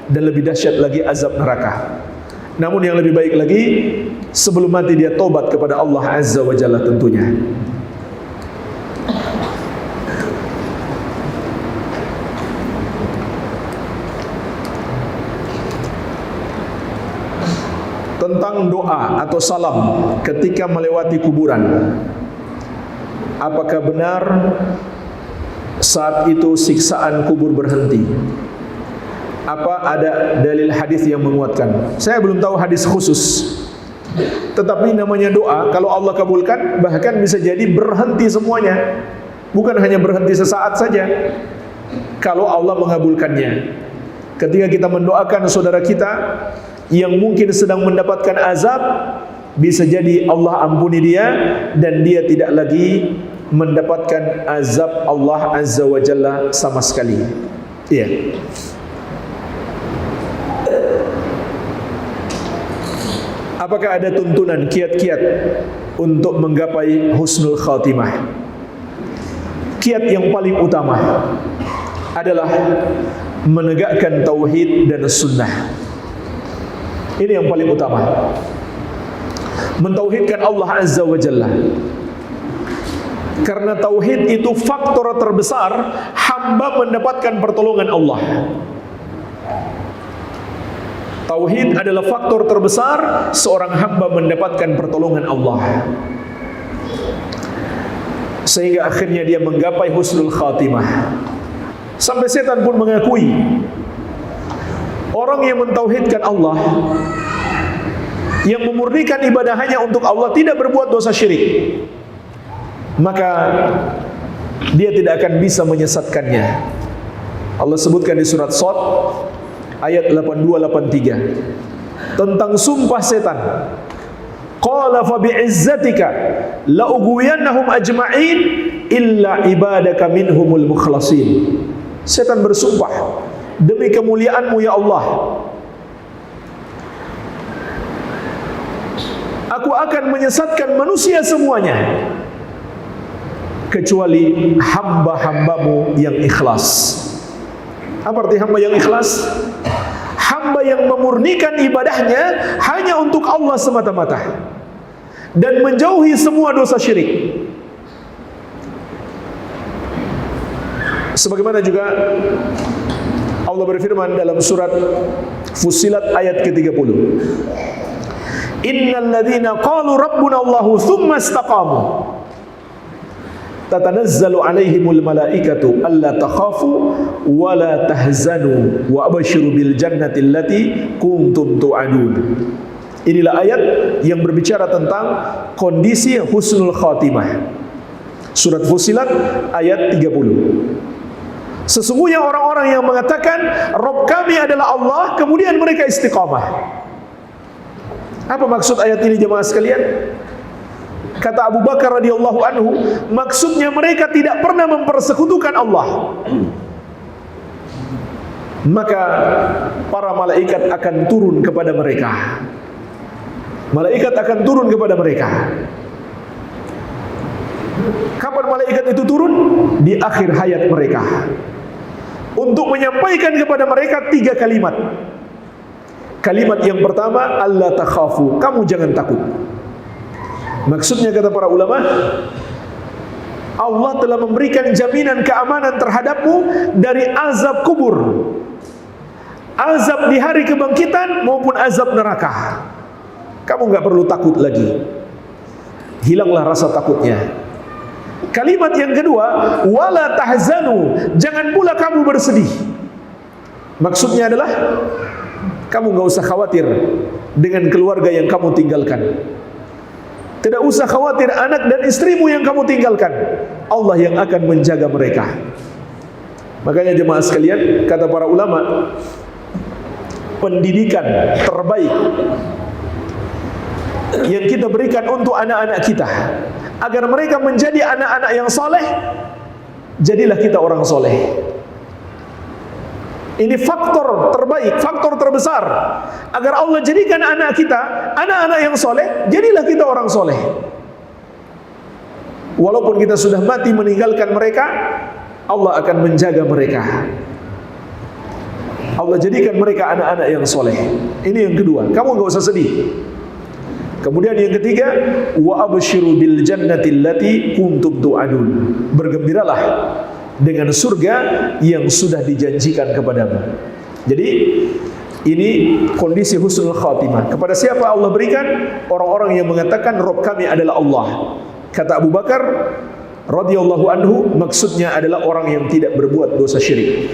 dan lebih dahsyat lagi azab neraka. Namun yang lebih baik lagi, sebelum mati dia tobat kepada Allah Azza wa Jalla tentunya. Tentang doa atau salam ketika melewati kuburan, apakah benar saat itu siksaan kubur berhenti? Apa ada dalil hadis yang menguatkan? Saya belum tahu hadis khusus, tetapi namanya doa, kalau Allah kabulkan bahkan bisa jadi berhenti semuanya, bukan hanya berhenti sesaat saja. Kalau Allah mengabulkannya, ketika kita mendoakan saudara kita yang mungkin sedang mendapatkan azab, bisa jadi Allah ampuni dia dan dia tidak lagi mendapatkan azab Allah Azza wa Jalla sama sekali. Iya. Apakah ada tuntunan, kiat-kiat untuk menggapai husnul khatimah? Kiat yang paling utama adalah menegakkan tauhid dan sunnah. Ini yang paling utama. Mentauhidkan Allah Azza wa Jalla. Karena tauhid itu faktor terbesar hamba mendapatkan pertolongan Allah. Tauhid adalah faktor terbesar seorang hamba mendapatkan pertolongan Allah, sehingga akhirnya dia menggapai husnul khatimah. Sampai setan pun mengakui orang yang mentauhidkan Allah, yang memurnikan ibadah hanya untuk Allah, tidak berbuat dosa syirik, maka dia tidak akan bisa menyesatkannya. Allah sebutkan di surat Shad ayat 82-83 tentang sumpah setan. Qala fa bi'izzatika la ughwiyannahum ajma'in illa ibadaka minhumul mukhlasin. Setan bersumpah, demi kemuliaanmu ya Allah, aku akan menyesatkan manusia semuanya kecuali hamba-hambamu yang ikhlas. Apa arti hamba yang ikhlas? Hamba yang memurnikan ibadahnya hanya untuk Allah semata-mata dan menjauhi semua dosa syirik. Sebagaimana juga Allah berfirman dalam surat Fussilat ayat ke-30. Innal ladzina qalu rabbuna Allahu tsumma istaqamu tatanazzalu alaihimul malaikatu alla takhafu wa la tahzanu wa abshiru bil jannati allati kuntum tu'adun. Inilah ayat yang berbicara tentang kondisi husnul khatimah. Surat Fussilat ayat 30. Sesungguhnya orang-orang yang mengatakan Rabb kami adalah Allah, kemudian mereka istiqamah. Apa maksud ayat ini jemaah sekalian? Kata Abu Bakar radhiyallahu anhu, maksudnya mereka tidak pernah mempersekutukan Allah. Maka para malaikat akan turun kepada mereka. Malaikat akan turun kepada mereka. Kapan malaikat itu turun? Di akhir hayat mereka, untuk menyampaikan kepada mereka 3 kalimat. Kalimat yang pertama, alla takhafu, kamu jangan takut. Maksudnya kata para ulama, Allah telah memberikan jaminan keamanan terhadapmu dari azab kubur, azab di hari kebangkitan maupun azab neraka. Kamu nggak perlu takut lagi. Hilanglah rasa takutnya. Kalimat yang kedua, wala tahzanu, jangan pula kamu bersedih. Maksudnya adalah kamu nggak usah khawatir dengan keluarga yang kamu tinggalkan. Tidak usah khawatir anak dan istrimu yang kamu tinggalkan. Allah yang akan menjaga mereka. Makanya jemaah sekalian, kata para ulama, pendidikan terbaik yang kita berikan untuk anak-anak kita agar mereka menjadi anak-anak yang soleh, jadilah kita orang soleh. Ini faktor terbaik, faktor terbesar agar Allah jadikan anak kita anak-anak yang soleh. Jadilah kita orang soleh. Walaupun kita sudah mati meninggalkan mereka, Allah akan menjaga mereka. Allah jadikan mereka anak-anak yang soleh. Ini yang kedua, kamu nggak usah sedih. Kemudian yang ketiga, wa abshiru bil jannati allati kuntum tu'adun. Bergembiralah dengan surga yang sudah dijanjikan kepadamu. Jadi ini kondisi husnul khatimah. Kepada siapa Allah berikan? Orang-orang yang mengatakan Rabb kami adalah Allah. Kata Abu Bakar radhiyallahu anhu, maksudnya adalah orang yang tidak berbuat dosa syirik.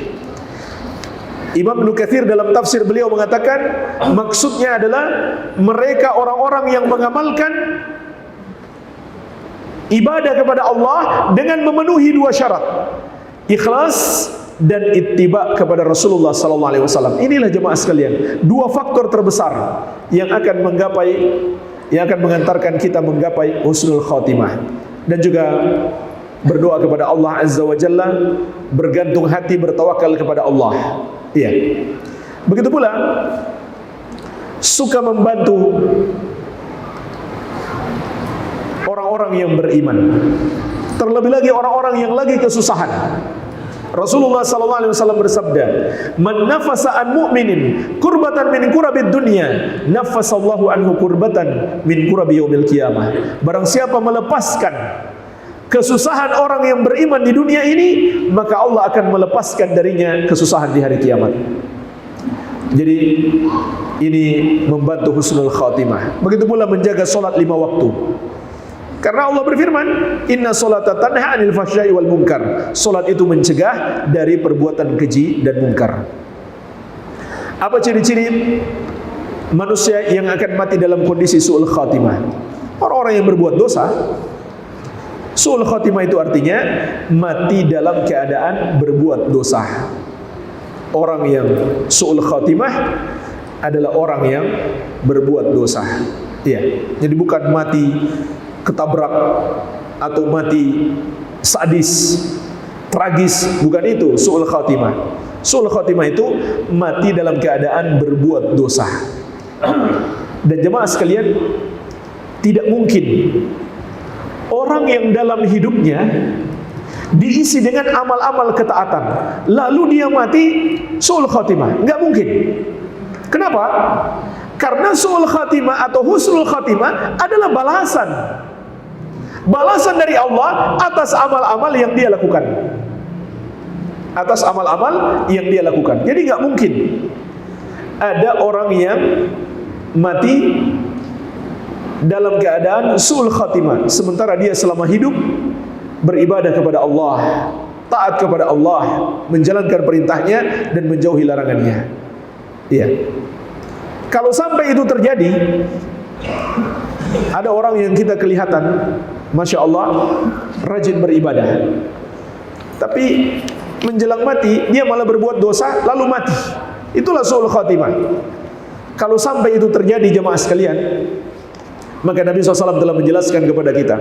Imam Ibnu Katsir dalam tafsir beliau mengatakan maksudnya adalah mereka orang-orang yang mengamalkan ibadah kepada Allah dengan memenuhi 2 syarat, ikhlas dan ittiba kepada Rasulullah sallallahu alaihi wasallam. Inilah jemaah sekalian, 2 faktor terbesar yang akan mengantarkan kita menggapai husnul khatimah. Dan juga berdoa kepada Allah Azza wa Jalla, bergantung hati, bertawakal kepada Allah. Iya. Begitu pula suka membantu orang-orang yang beriman. Terlebih lagi orang-orang yang lagi kesusahan. Rasulullah sallallahu alaihi wasallam bersabda, "Man nafasa an mu'minin kurbatan min kurabid dunya, nafasallahu anhu kurbatan min kurabi yaumil qiyamah." Barang siapa melepaskan kesusahan orang yang beriman di dunia ini, maka Allah akan melepaskan darinya kesusahan di hari kiamat. Jadi ini membantu husnul khatimah. Begitu pula menjaga salat 5 waktu. Karena Allah berfirman, "Inna sholata tanha 'anil fahsya'i wal munkar." Salat itu mencegah dari perbuatan keji dan munkar. Apa ciri-ciri manusia yang akan mati dalam kondisi su'ul khatimah? Orang-orang yang berbuat dosa. Su'ul khatimah itu artinya mati dalam keadaan berbuat dosa. Orang yang su'ul khatimah adalah orang yang berbuat dosa. Iya. Jadi bukan mati ketabrak atau mati sadis, tragis, bukan itu su'ul khatimah. Su'ul khatimah itu mati dalam keadaan berbuat dosa. Dan jemaah sekalian, tidak mungkin orang yang dalam hidupnya diisi dengan amal-amal ketaatan, lalu dia mati su'ul khatimah. Enggak mungkin. Kenapa? Karena su'ul khatimah atau husnul khatimah adalah balasan dari Allah atas amal-amal yang dia lakukan. Atas amal-amal yang dia lakukan. Jadi enggak mungkin ada orang yang mati dalam keadaan su'ul khatimah sementara dia selama hidup beribadah kepada Allah, taat kepada Allah, menjalankan perintahnya dan menjauhi larangannya. Iya. Kalau sampai itu terjadi, ada orang yang kita kelihatan, Masya Allah, rajin beribadah, tapi menjelang mati dia malah berbuat dosa lalu mati. Itulah su'ul khatimah. Kalau sampai itu terjadi jemaah sekalian, maka Nabi SAW telah menjelaskan kepada kita,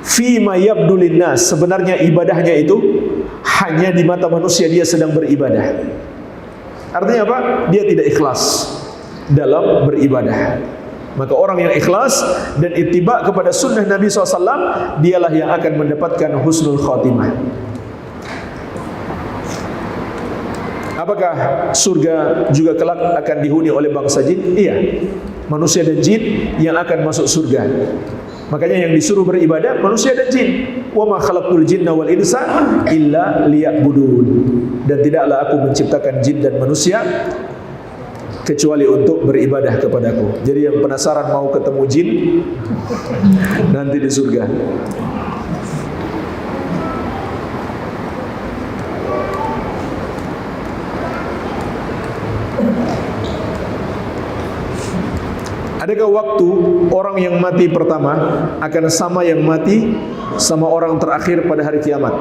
fima yabdu linnas, sebenarnya ibadahnya itu hanya di mata manusia dia sedang beribadah. Artinya apa? Dia tidak ikhlas dalam beribadah. Maka orang yang ikhlas dan ittiba kepada sunnah Nabi SAW, dialah yang akan mendapatkan husnul khatimah. Apakah surga juga kelak akan dihuni oleh bangsa jin? Iya, manusia dan jin yang akan masuk surga. Makanya yang disuruh beribadah manusia dan jin. Wa ma khalaqtul jinna wal insa illa liya'budun. Dan tidaklah aku menciptakan jin dan manusia kecuali untuk beribadah kepadaku. Jadi yang penasaran mau ketemu jin nanti di surga. Adakah waktu orang yang mati pertama akan sama yang mati sama orang terakhir pada hari kiamat?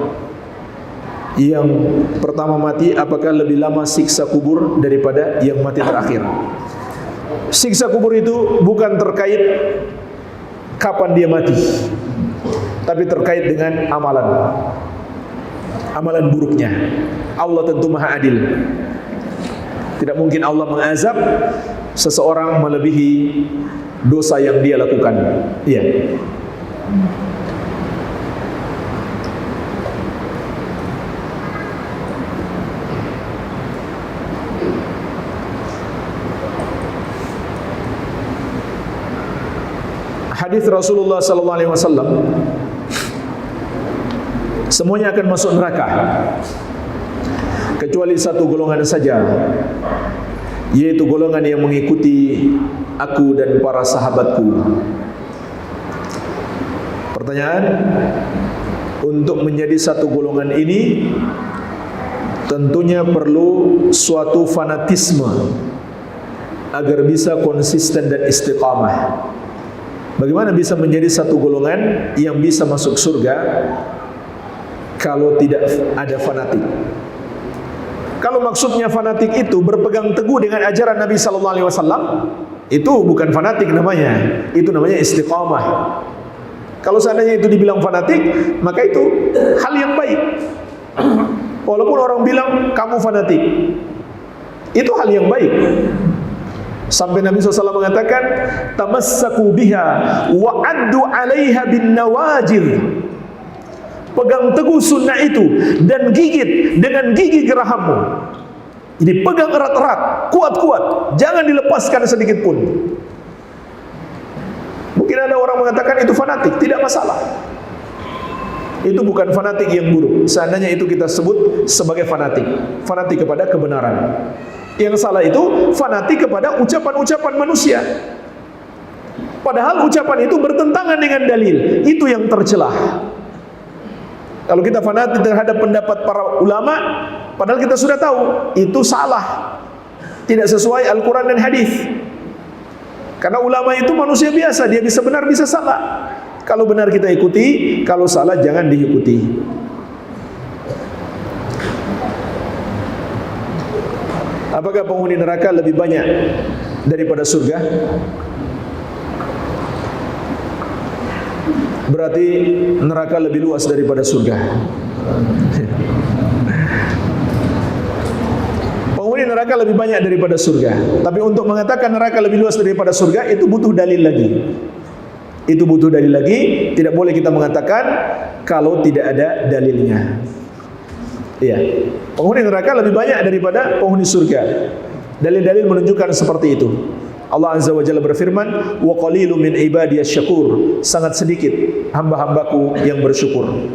Yang pertama mati apakah lebih lama siksa kubur daripada yang mati terakhir? Siksa kubur itu bukan terkait kapan dia mati, tapi terkait dengan amalan buruknya. Allah tentu Maha Adil. Tidak mungkin Allah mengazab seseorang melebihi dosa yang dia lakukan. Iya. Hadis Rasulullah sallallahu alaihi wasallam, semuanya akan masuk neraka kecuali satu golongan saja, yaitu golongan yang mengikuti aku dan para sahabatku. Pertanyaan, untuk menjadi satu golongan ini tentunya perlu suatu fanatisme agar bisa konsisten dan istiqamah. Bagaimana bisa menjadi satu golongan yang bisa masuk surga kalau tidak ada fanatik? Kalau maksudnya fanatik itu berpegang teguh dengan ajaran Nabi sallallahu alaihi wasallam, itu bukan fanatik namanya, itu namanya istiqamah. Kalau seandainya itu dibilang fanatik, maka itu hal yang baik. Walaupun orang bilang kamu fanatik, itu hal yang baik. Sampai Nabi SAW mengatakan, tamassaku biha wa addu 'alaiha bin nawajir. Pegang teguh sunnah itu dan gigit dengan gigi gerahammu. Jadi pegang erat-erat, kuat-kuat, jangan dilepaskan sedikit pun. Mungkin ada orang mengatakan itu fanatik, tidak masalah. Itu bukan fanatik yang buruk. Seandainya itu kita sebut sebagai fanatik, fanatik kepada kebenaran. Yang salah itu fanatik kepada ucapan-ucapan manusia. Padahal ucapan itu bertentangan dengan dalil. Itu yang tercelah. Kalau kita fanatik terhadap pendapat para ulama, padahal kita sudah tahu itu salah, tidak sesuai Al-Quran dan hadis. Karena ulama itu manusia biasa, dia bisa benar bisa salah. Kalau benar kita ikuti, kalau salah jangan diikuti. Apakah penghuni neraka lebih banyak daripada surga? Berarti neraka lebih luas daripada surga. Penghuni neraka lebih banyak daripada surga. Tapi untuk mengatakan neraka lebih luas daripada surga, itu butuh dalil lagi. Itu butuh dalil lagi. Tidak boleh kita mengatakan kalau tidak ada dalilnya. Iya. Penghuni neraka lebih banyak daripada penghuni surga. Dalil-dalil menunjukkan seperti itu. Allah Azza wa Jalla berfirman, wa qalilun min ibadiyasy syakur. Sangat sedikit hamba-hambaku yang bersyukur.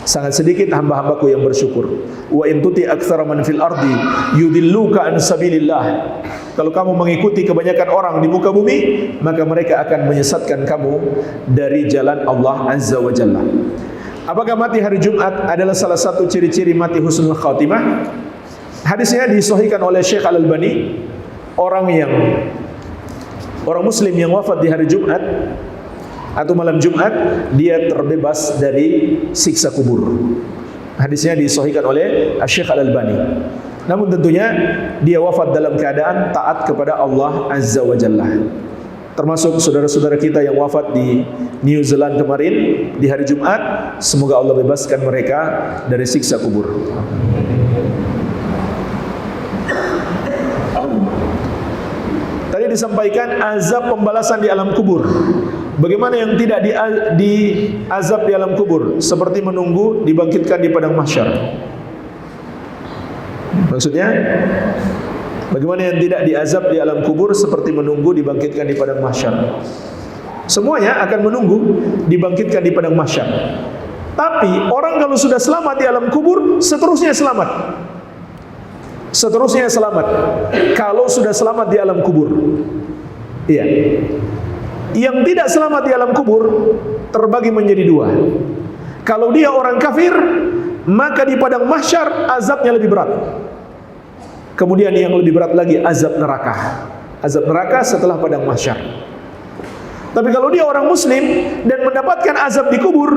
Sangat sedikit hamba-hambaku yang bersyukur. Wa in tuti aktsara man fil ardi yudilluka an sabilillah. Kalau kamu mengikuti kebanyakan orang di muka bumi, maka mereka akan menyesatkan kamu dari jalan Allah Azza wa Jalla. Apakah mati hari Jumat adalah salah satu ciri-ciri mati husnul khatimah? Hadisnya disahihkan oleh Syekh Al-Albani. Orang muslim yang wafat di hari Jumat atau malam Jumat, dia terbebas dari siksa kubur. Hadisnya disahihkan oleh Syekh Al-Albani. Namun tentunya dia wafat dalam keadaan taat kepada Allah Azza wa Jalla. Termasuk saudara-saudara kita yang wafat di New Zealand kemarin di hari Jumat, semoga Allah bebaskan mereka dari siksa kubur. Tadi disampaikan azab pembalasan di alam kubur. Bagaimana yang tidak di azab di alam kubur? Seperti menunggu dibangkitkan di padang mahsyar. Maksudnya, bagaimana yang tidak diazab di alam kubur seperti menunggu dibangkitkan di padang mahsyar? Semuanya akan menunggu dibangkitkan di padang mahsyar. Tapi orang kalau sudah selamat di alam kubur, seterusnya selamat. Seterusnya selamat. Kalau sudah selamat di alam kubur. Iya. Yang tidak selamat di alam kubur terbagi menjadi dua. Kalau dia orang kafir, maka di padang mahsyar azabnya lebih berat. Kemudian yang lebih berat lagi azab neraka. Azab neraka setelah padang mahsyar. Tapi kalau dia orang muslim dan mendapatkan azab di kubur,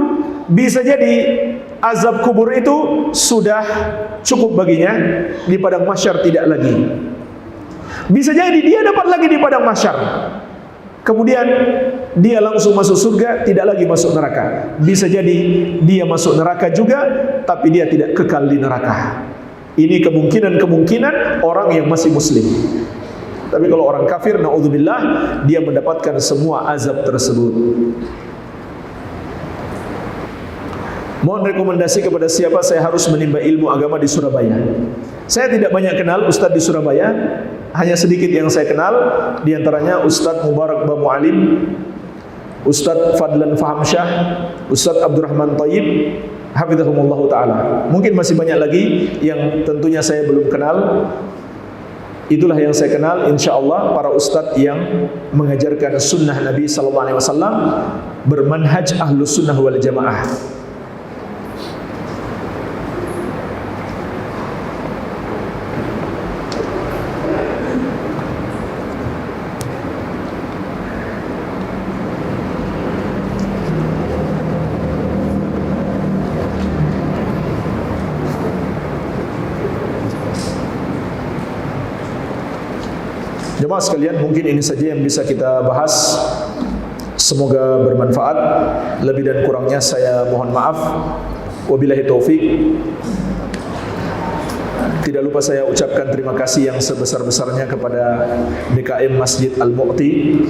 bisa jadi azab kubur itu sudah cukup baginya, di padang mahsyar tidak lagi. Bisa jadi dia dapat lagi di padang mahsyar, kemudian dia langsung masuk surga, tidak lagi masuk neraka. Bisa jadi dia masuk neraka juga, tapi dia tidak kekal di neraka. Ini kemungkinan orang yang masih muslim. Tapi kalau orang kafir, na'udzubillah, dia mendapatkan semua azab tersebut. Mohon rekomendasi kepada siapa saya harus menimba ilmu agama di Surabaya. Saya tidak banyak kenal ustadz di Surabaya, hanya sedikit yang saya kenal, di antaranya Ustadz Mubarak Bamu Alim, Ustadz Fadlan Fahamsyah, Ustadz Abdurrahman Tayyib, hafizahumullah ta'ala. Mungkin masih banyak lagi yang tentunya saya belum kenal. Itulah yang saya kenal, insyaallah para ustadz yang mengajarkan sunnah Nabi SAW, bermanhaj ahlus sunnah wal jamaah. Jemaah sekalian, mungkin ini saja yang bisa kita bahas. Semoga bermanfaat. Lebih dan kurangnya saya mohon maaf. Wabillahi taufik. Tidak lupa saya ucapkan terima kasih yang sebesar-besarnya kepada DKM Masjid Al-Mu'ti,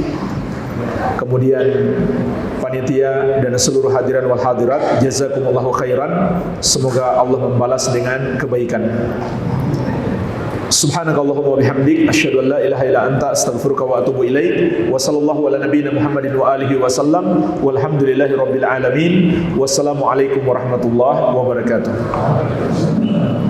kemudian panitia dan seluruh hadirin wal hadirat. Jazakumullahu khairan. Semoga Allah membalas dengan kebaikan. Subhanakallahumma wa bihamdik asyhadu an la ilaha illa anta astaghfiruka wa atubu ilaik. Wa sallallahu ala nabiyyina Muhammadin wa alihi wa sallam. Walhamdulillahi rabbil alamin. Wassalamu alaikum warahmatullahi wabarakatuh.